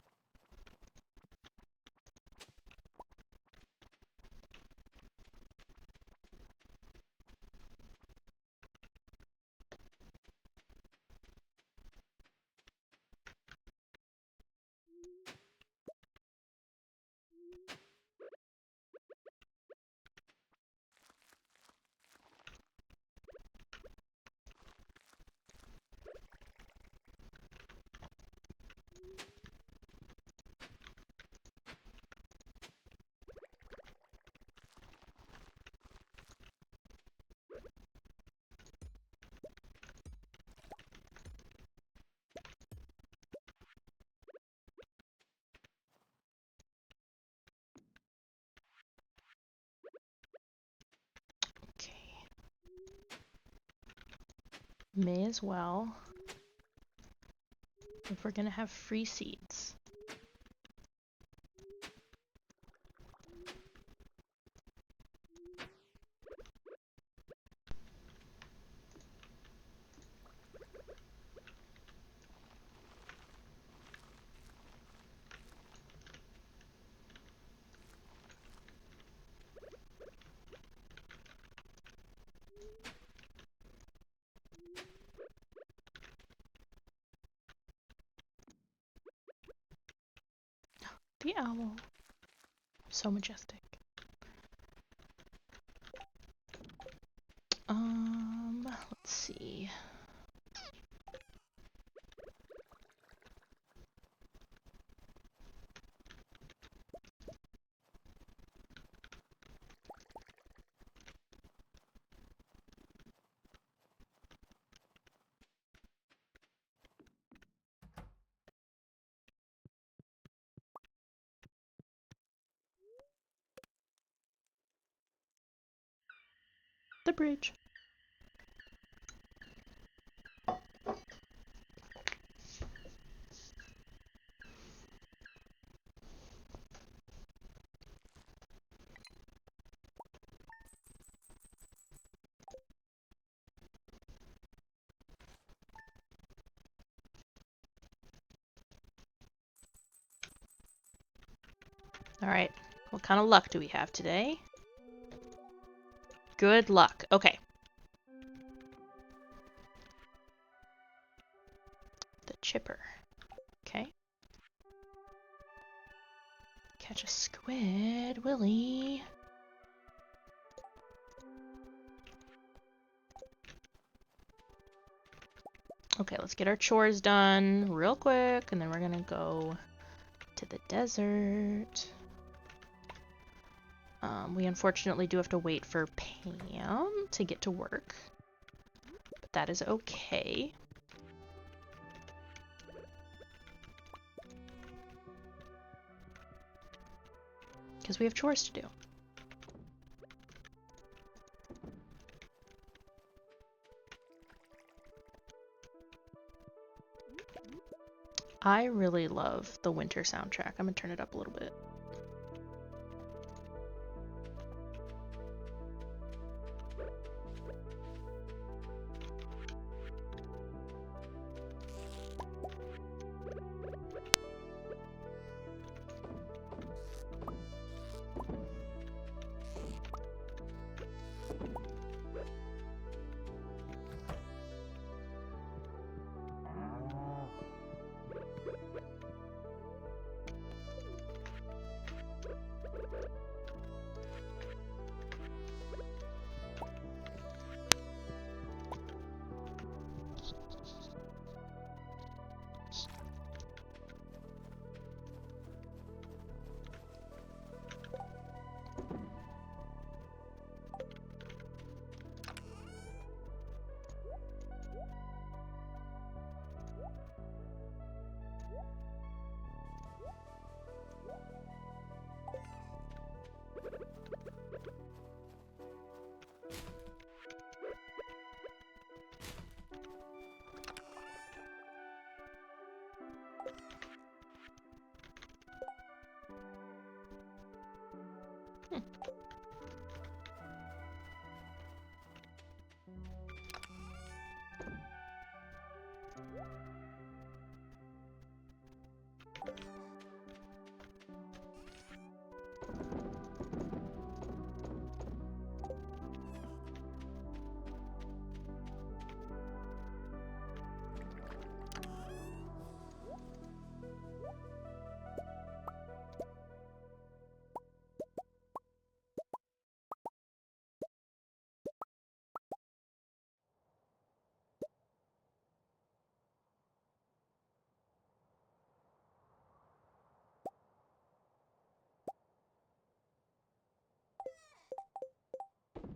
May as well. If we're gonna have free seeds. The owl. So majestic. Let's see. The bridge. Alright, what kind of luck do we have today? Good luck. Okay. The chipper. Okay. Catch a squid, Willy. Okay, let's get our chores done real quick, and then we're gonna go to the desert. We unfortunately do have to wait for Pam to get to work, but that is okay. Because we have chores to do. I really love the winter soundtrack. I'm gonna turn it up a little bit.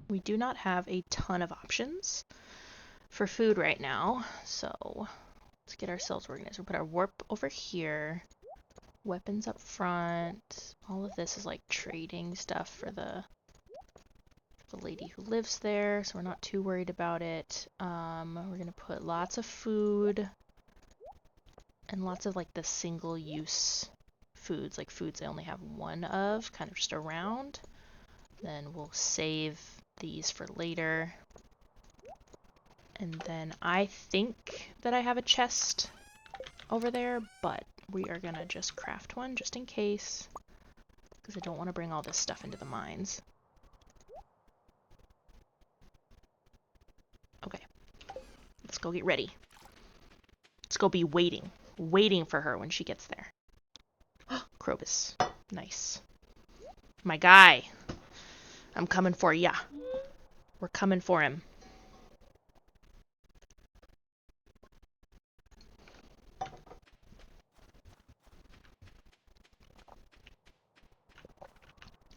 We do not have a ton of options for food right now, so let's get ourselves organized. We'll put our warp over here, weapons up front. All of this is like trading stuff for the lady who lives there, so we're not too worried about it. We're gonna put lots of food and lots of like the single-use foods, like foods I only have one of, kind of just around. Then we'll save these for later. And then I think that I have a chest over there, but we are gonna just craft one just in case, because I don't want to bring all this stuff into the mines. Okay, let's go get ready. Let's go be waiting for her when she gets there. Krobus, nice. My guy, I'm coming for ya. We're coming for him.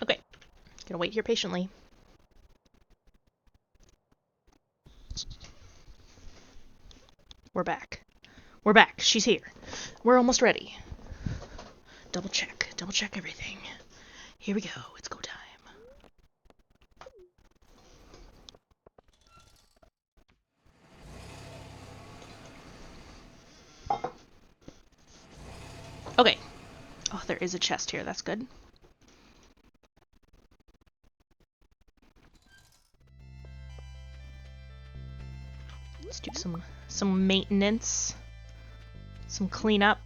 Okay, gonna wait here patiently. We're back. We're back. She's here. We're almost ready. Double check everything. Here we go. It's go time. Okay. Oh, there is a chest here. That's good. Let's do some maintenance. Some cleanup.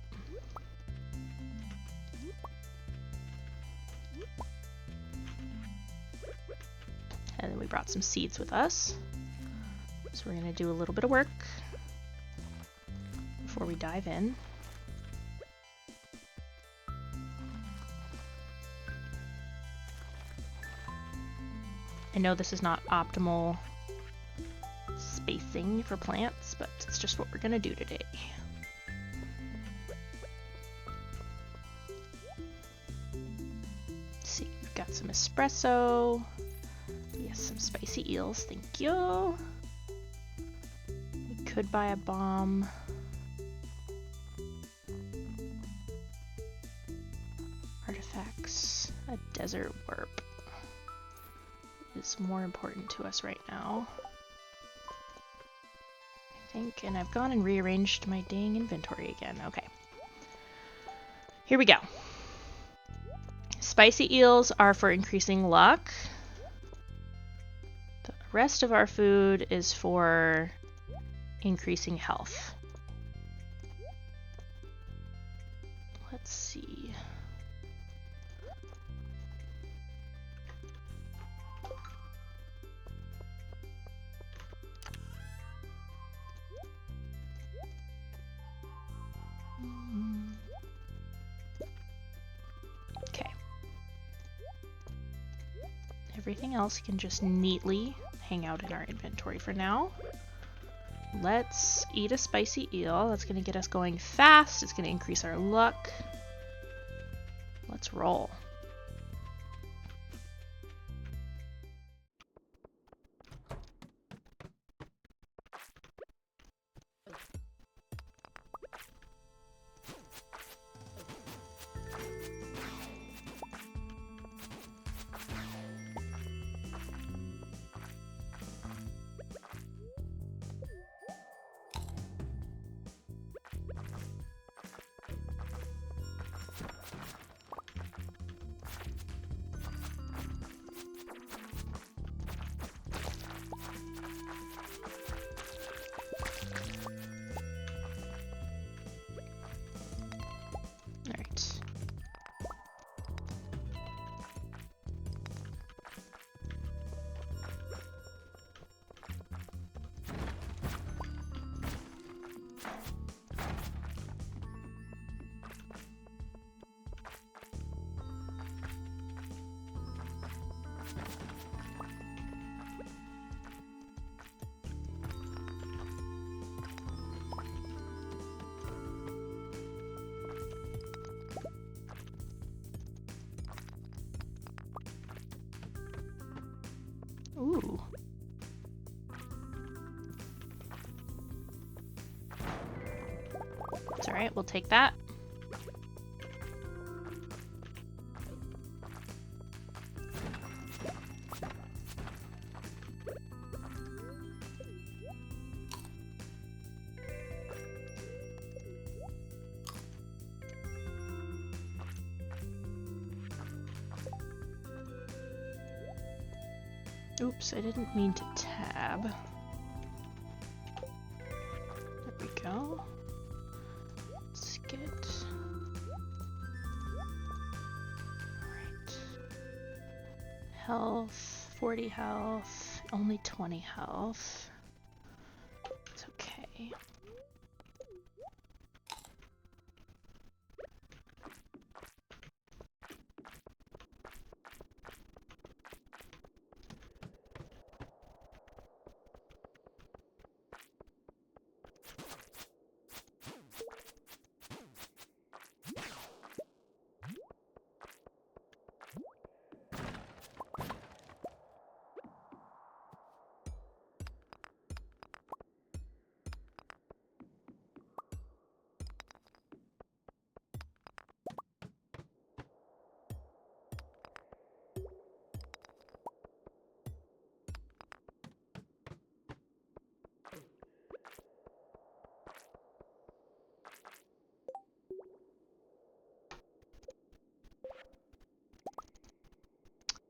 we brought some seeds with us. So we're going to do a little bit of work before we dive in. I know this is not optimal spacing for plants, but it's just what we're going to do today. Let's see, we've got some espresso. Yes, some spicy eels, thank you. We could buy a bomb. Artifacts, a desert warp is more important to us right now, I think. And I've gone and rearranged my dang inventory again. Okay. Here we go. Spicy eels are for increasing luck. The rest of our food is for increasing health. Let's see. Okay. Everything else can just neatly hang out in our inventory for now. Let's eat a spicy eel. That's going to get us going fast. It's going to increase our luck. Let's roll. Ooh. It's alright, we'll take that. Oops, I didn't mean to tab. There we go. Let's get... Alright. Health, 40 health, only 20 health. It's okay.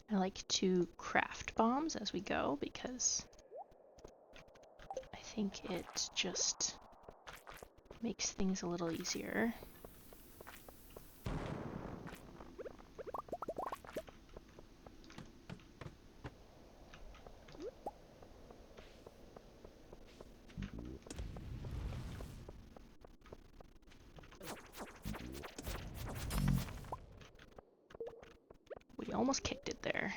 I like to craft bombs as we go because I think it just makes things a little easier. We almost kicked it there.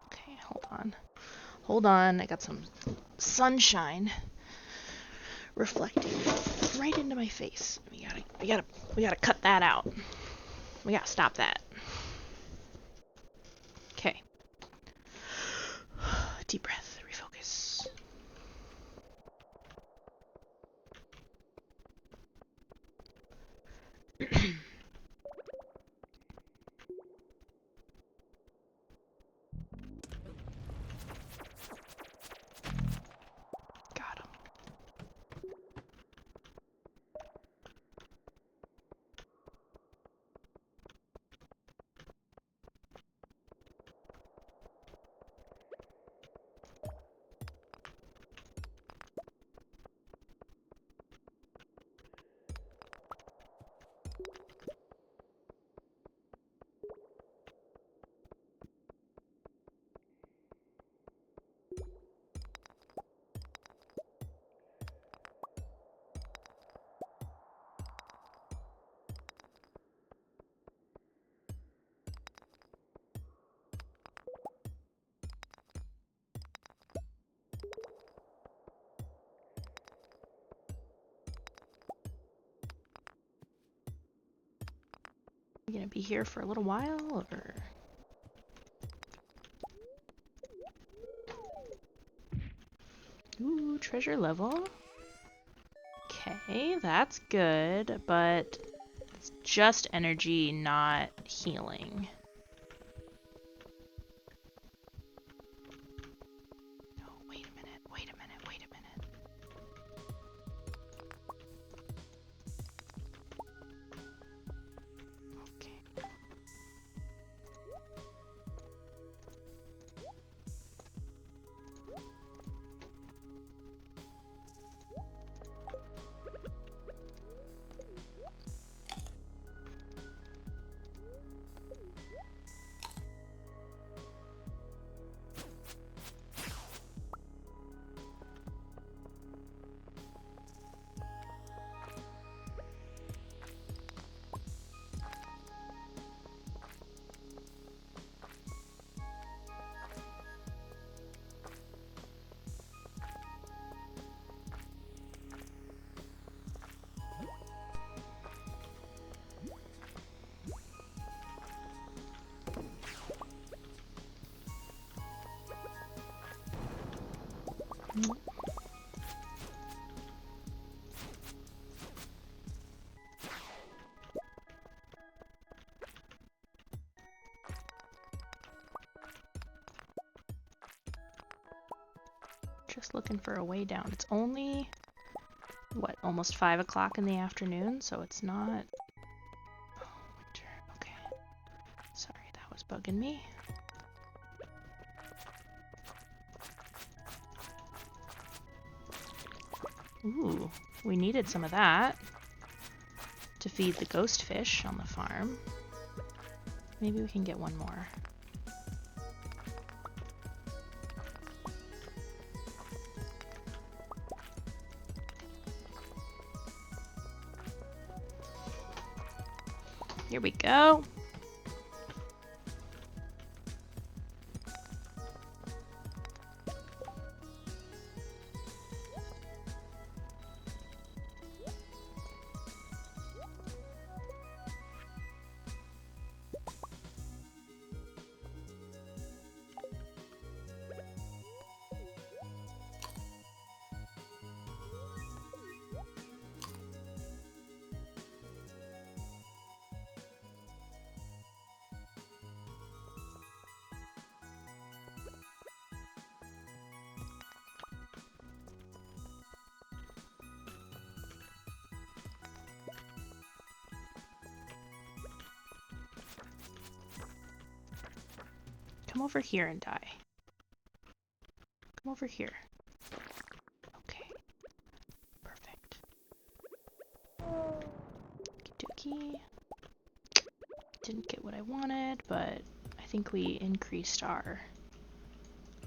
Okay, hold on. Hold on, I got some sunshine reflecting right into my face. We gotta cut that out. We gotta stop that. Okay. Deep breath, refocus. Got him. You gonna be here for a little while, or? Ooh, treasure level. Okay, that's good, but it's just energy, not healing. Oh, wait a minute, wait a minute, wait a minute. Okay. Just looking for a way down. It's only, what, almost 5 o'clock in the afternoon, so it's not... Oh, winter. Okay. Sorry, that was bugging me. Ooh, we needed some of that to feed the ghost fish on the farm. Maybe we can get one more. Here we go. Come over here and die. Come over here. Okay. Perfect. Okie dokie. Didn't get what I wanted, but I I think we increased our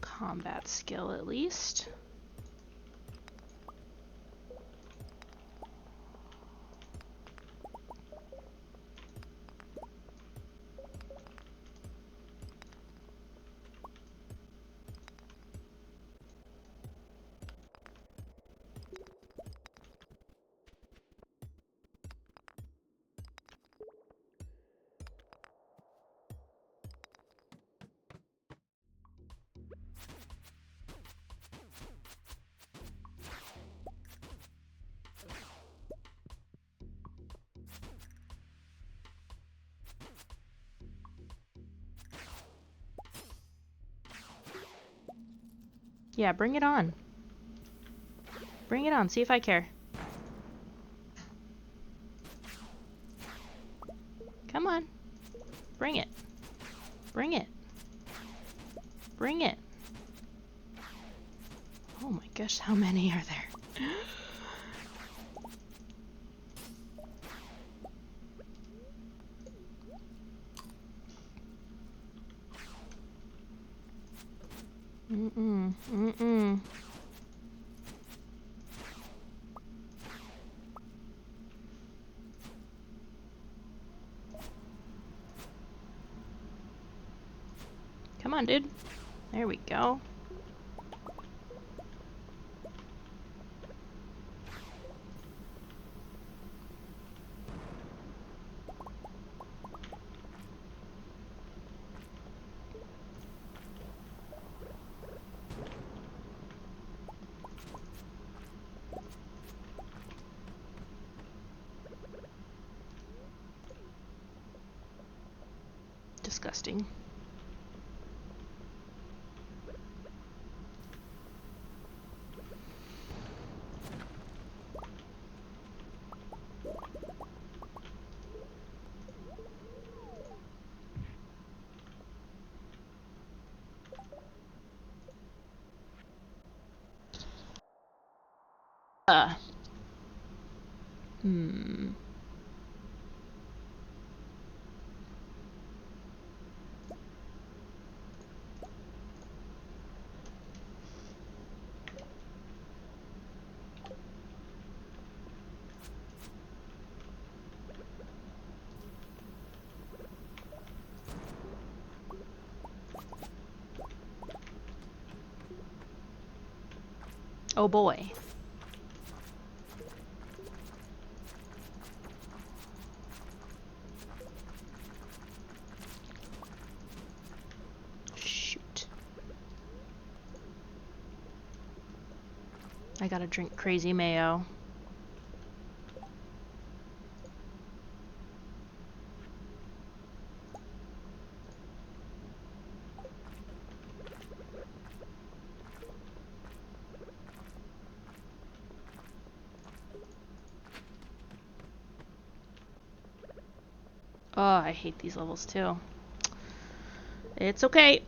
combat skill at least. Yeah, bring it on. Bring it on, see if I care. Come on. Bring it. Bring it. Bring it. Oh my gosh, how many are there? Mm-mm. Come on, dude. There we go. Disgusting. Hmm. Oh boy. Shoot. I gotta drink crazy mayo. Oh, I hate these levels too. It's okay.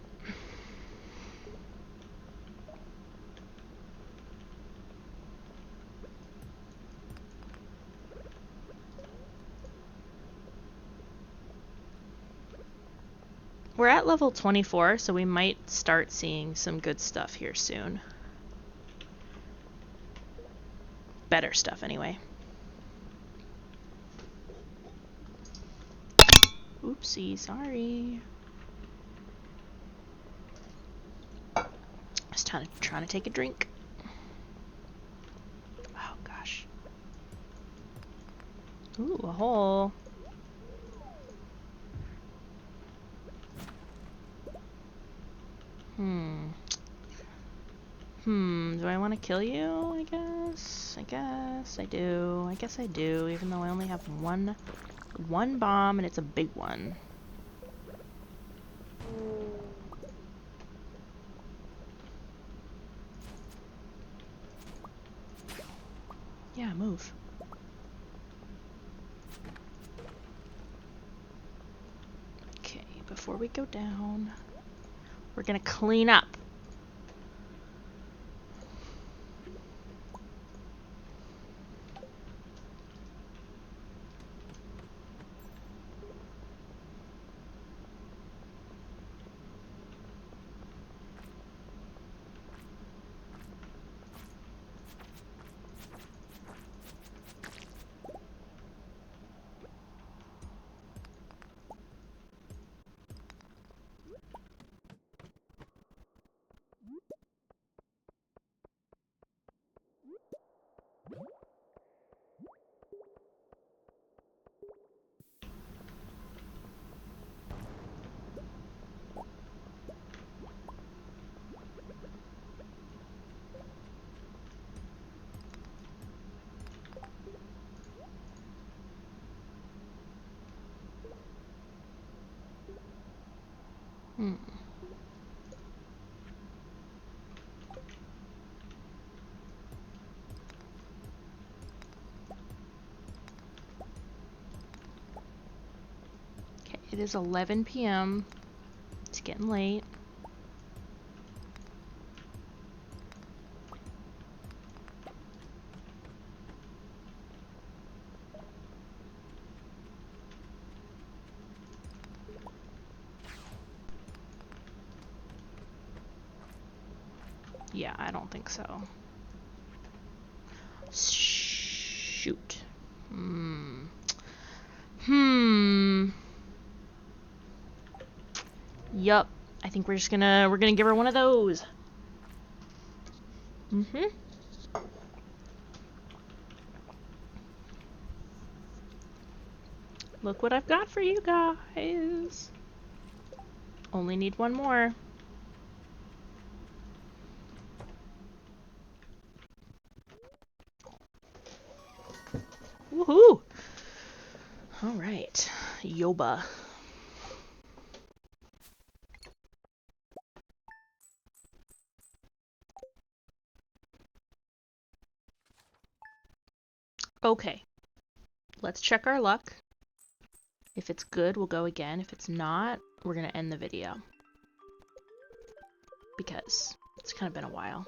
We're at level 24, so we might start seeing some good stuff here soon. Better stuff, anyway. Oopsie, sorry. Just trying to take a drink. Oh, gosh. Ooh, a hole. Do I want to kill you, I guess? I guess I do. I guess I do, even though I only have one bomb, and it's a big one. Yeah, move. Okay, before we go down, we're gonna clean up. Hmm. Okay, it is 11 p.m. It's getting late. Yeah, I don't think so. Shoot. Yup. I think we're gonna give her one of those. Look what I've got for you guys. Only need one more. Woohoo! Alright. Yoba. Okay. Let's check our luck. If it's good, we'll go again. If it's not, we're gonna end the video. Because it's kind of been a while.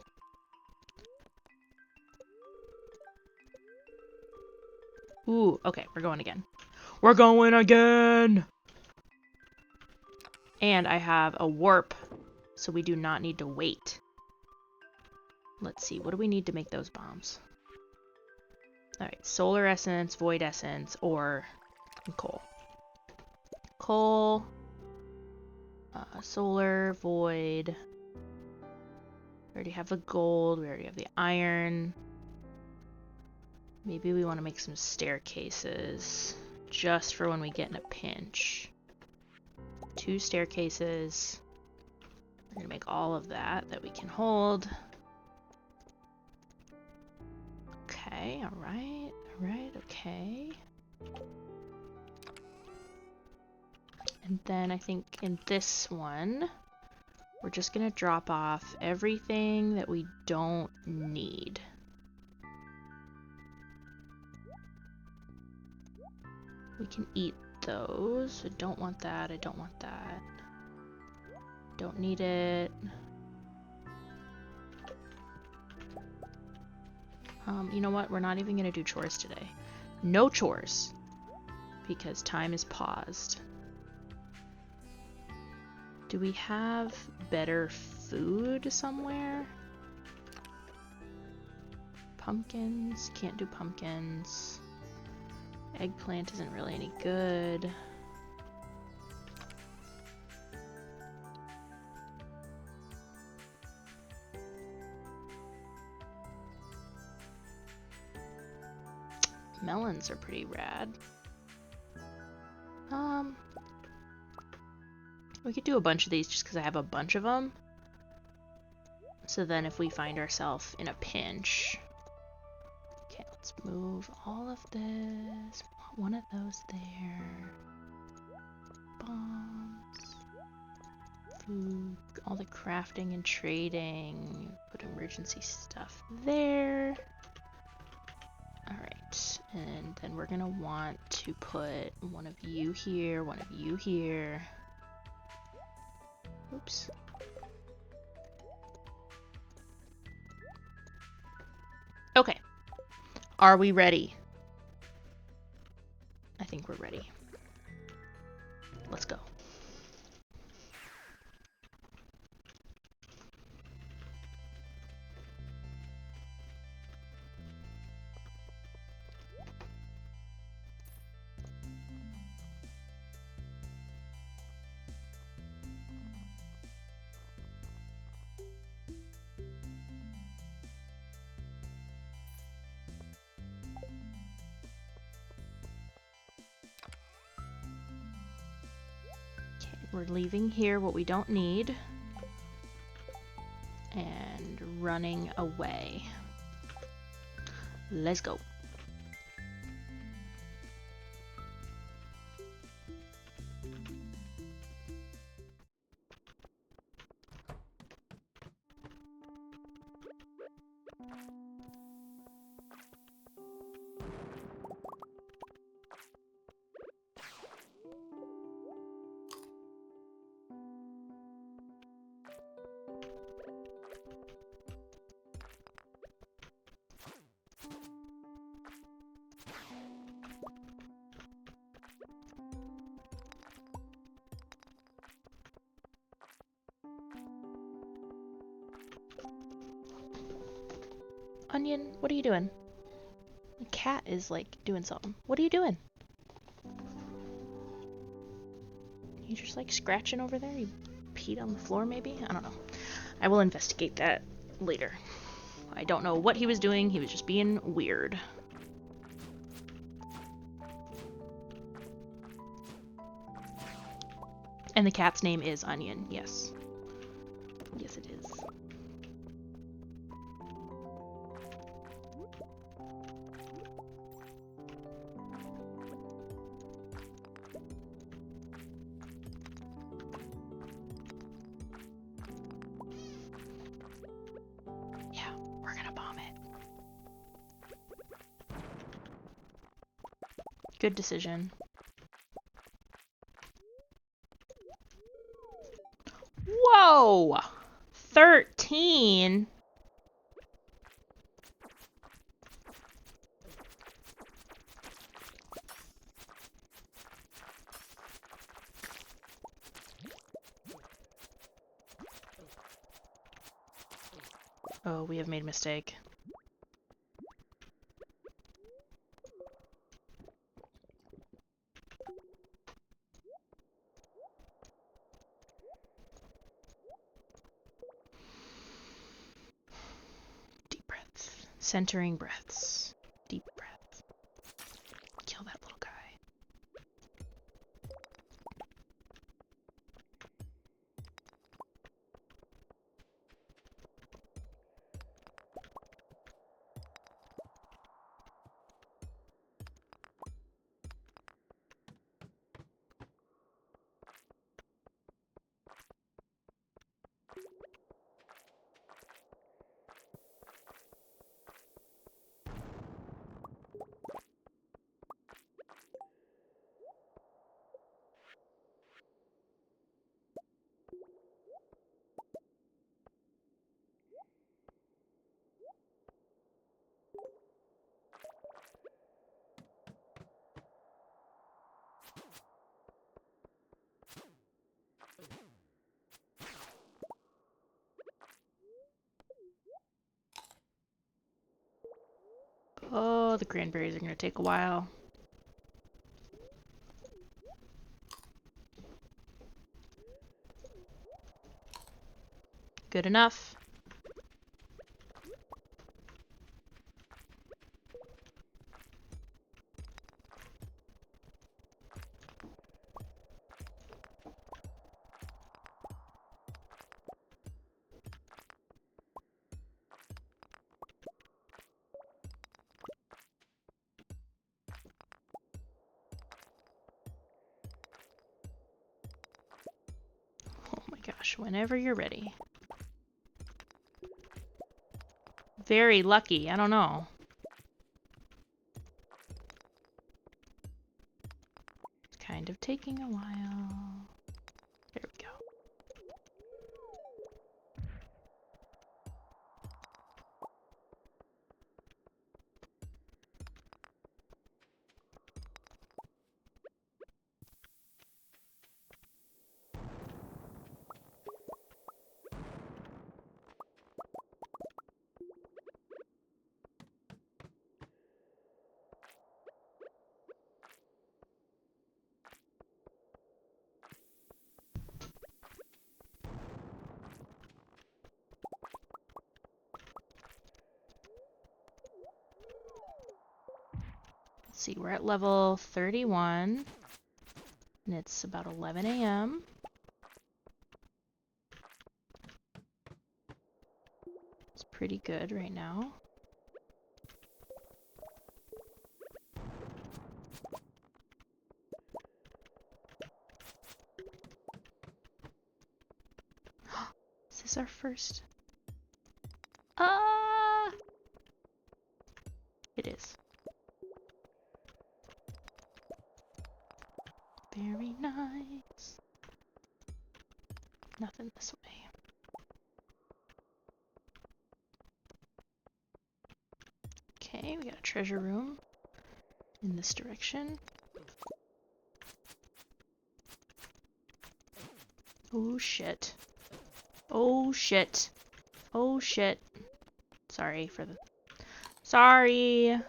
Ooh, okay, we're going again. We're going again! And I have a warp, so we do not need to wait. Let's see, what do we need to make those bombs? Alright, solar essence, void essence, or coal. Coal, solar, void. We already have the gold, we already have the iron. Maybe we want to make some staircases, just for when we get in a pinch. 2 staircases. We're gonna make all of that we can hold. Okay, alright, okay. And then I think in this one, we're just gonna drop off everything that we don't need. We can eat those. I don't want that, I don't want that. Don't need it. You know what? We're not even gonna do chores today. No chores. Because time is paused. Do we have better food somewhere? Pumpkins? Can't do pumpkins. Eggplant isn't really any good. Melons are pretty rad. We could do a bunch of these just because I have a bunch of them. So then if we find ourselves in a pinch... Okay, let's move all of this. One of those there. Bombs. Food. All the crafting and trading. Put emergency stuff there. Alright, and then we're gonna want to put one of you here, one of you here. Oops. Okay. Are we ready? I think we're ready. Let's go. We're leaving here what we don't need and running away. Let's go. Onion, what are you doing? The cat is like doing something. What are you doing? You just like scratching over there? You peed on the floor maybe? I don't know. I will investigate that later. I don't know what he was doing. He was just being weird. And the cat's name is Onion, yes. Yes, it is. Yeah, we're gonna bomb it. Good decision. Whoa! 13? Oh, we have made a mistake. Deep breaths. Centering breaths. Deep breath. Kill that little guy. Oh, the cranberries are gonna take a while. Good enough. Oh my gosh, whenever you're ready. Very lucky, I don't know. Kind of taking a while. There we go. Let's see, we're at level 31, and it's about 11 a.m. It's pretty good right now. Is this our first? Ah! It is. Very nice. Nothing this way. Okay, we got a treasure room in this direction. Oh shit. Oh shit. Oh shit. Sorry for the Sorry.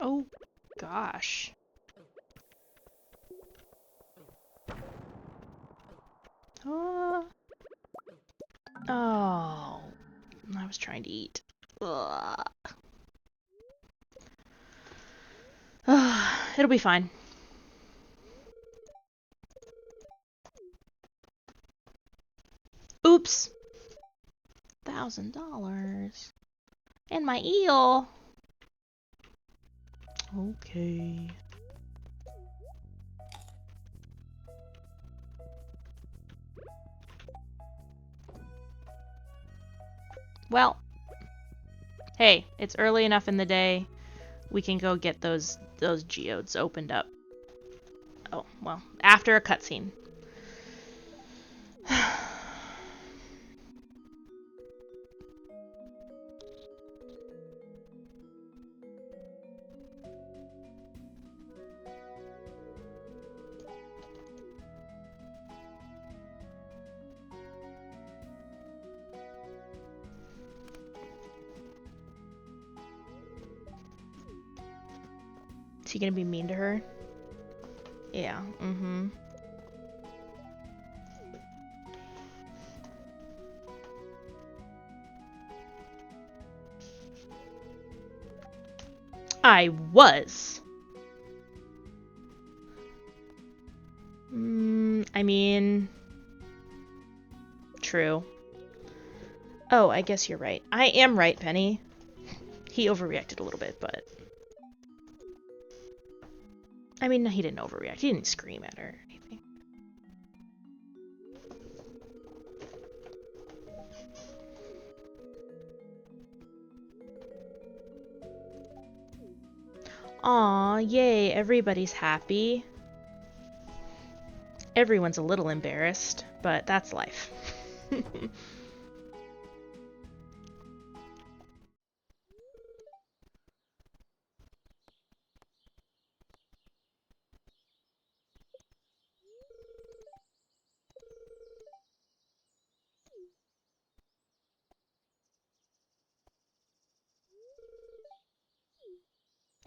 Oh, gosh. Oh. Oh. I was trying to eat. Ugh. It'll be fine. Oops. $1,000. And my eel. Okay. Well, hey, it's early enough in the day. We can go get those geodes opened up. Oh, well, after a cutscene. Is he gonna be mean to her? Yeah, mm-hmm. I was. I mean... True. Oh, I guess you're right. I am right, Penny. He overreacted a little bit, but... I mean, he didn't overreact. He didn't scream at her or anything. Aw, yay, everybody's happy. Everyone's a little embarrassed, but that's life.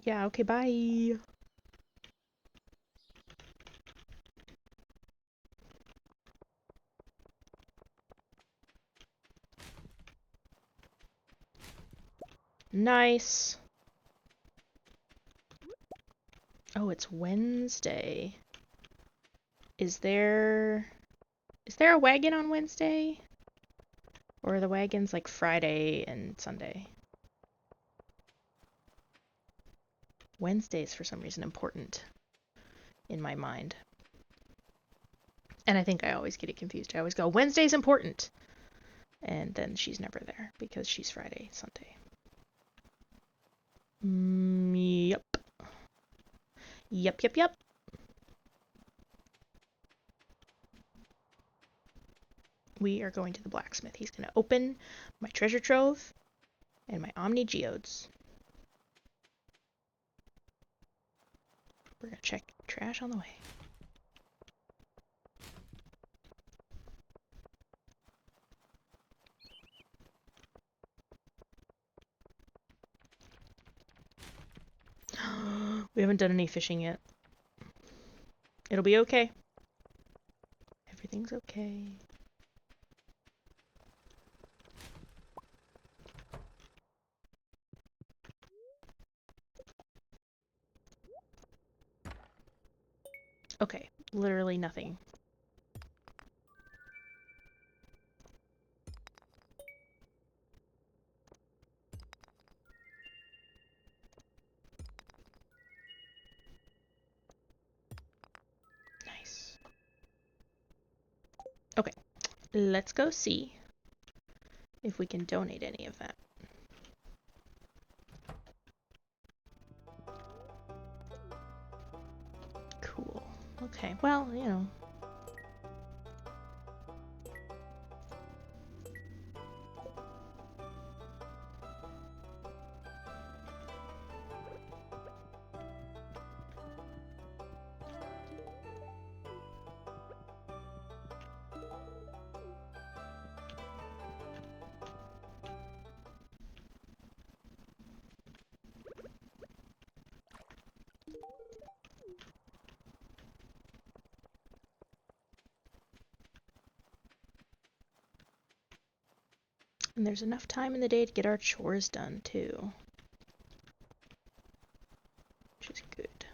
Yeah, okay, bye. Nice. Oh, it's Wednesday. Is there a wagon on Wednesday? Or are the wagons like Friday and Sunday? Wednesday's for some reason important in my mind. And I think I always get it confused. I always go, Wednesday's important. And then she's never there because she's Friday, Sunday. Yep. Yep. We are going to the blacksmith. He's going to open my treasure trove and my Omni Geodes. We're going to check trash on the way. We haven't done any fishing yet. It'll be okay. Everything's okay. Okay, literally nothing. Nice. Okay, let's go see if we can donate any of that. Cool. Okay, well, you know. And there's enough time in the day to get our chores done, too. Which is good.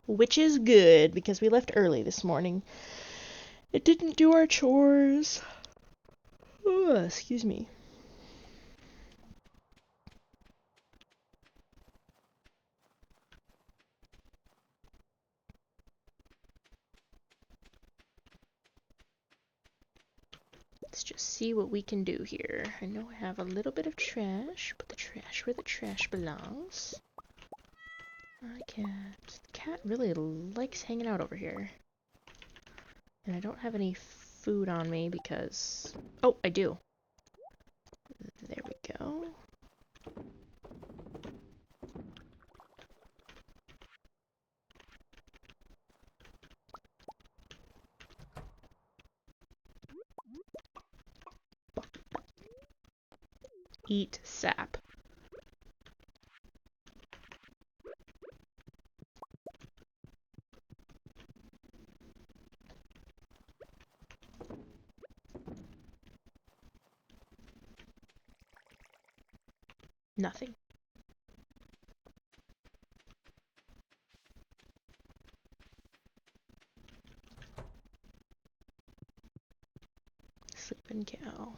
Which is good, because we left early this morning. It didn't do our chores. Oh, excuse me. Let's just see what we can do here. I know I have a little bit of trash. Put the trash where the trash belongs. My cat. The cat really likes hanging out over here. And I don't have any food on me because... Oh, I do. There we go. Eat sap. Nothing. Sleeping cow.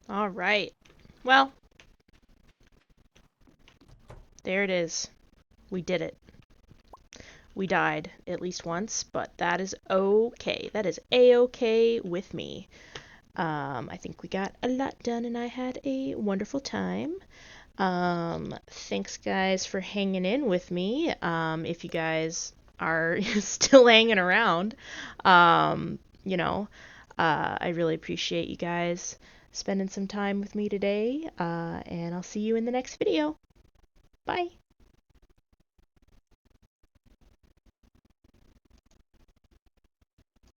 All right. Well, there it is. We did it. We died at least once, but that is okay. That is a-okay with me. I think we got a lot done and I had a wonderful time. Thanks guys for hanging in with me. If you guys are still hanging around, you know, I really appreciate you guys spending some time with me today. And I'll see you in the next video. Bye.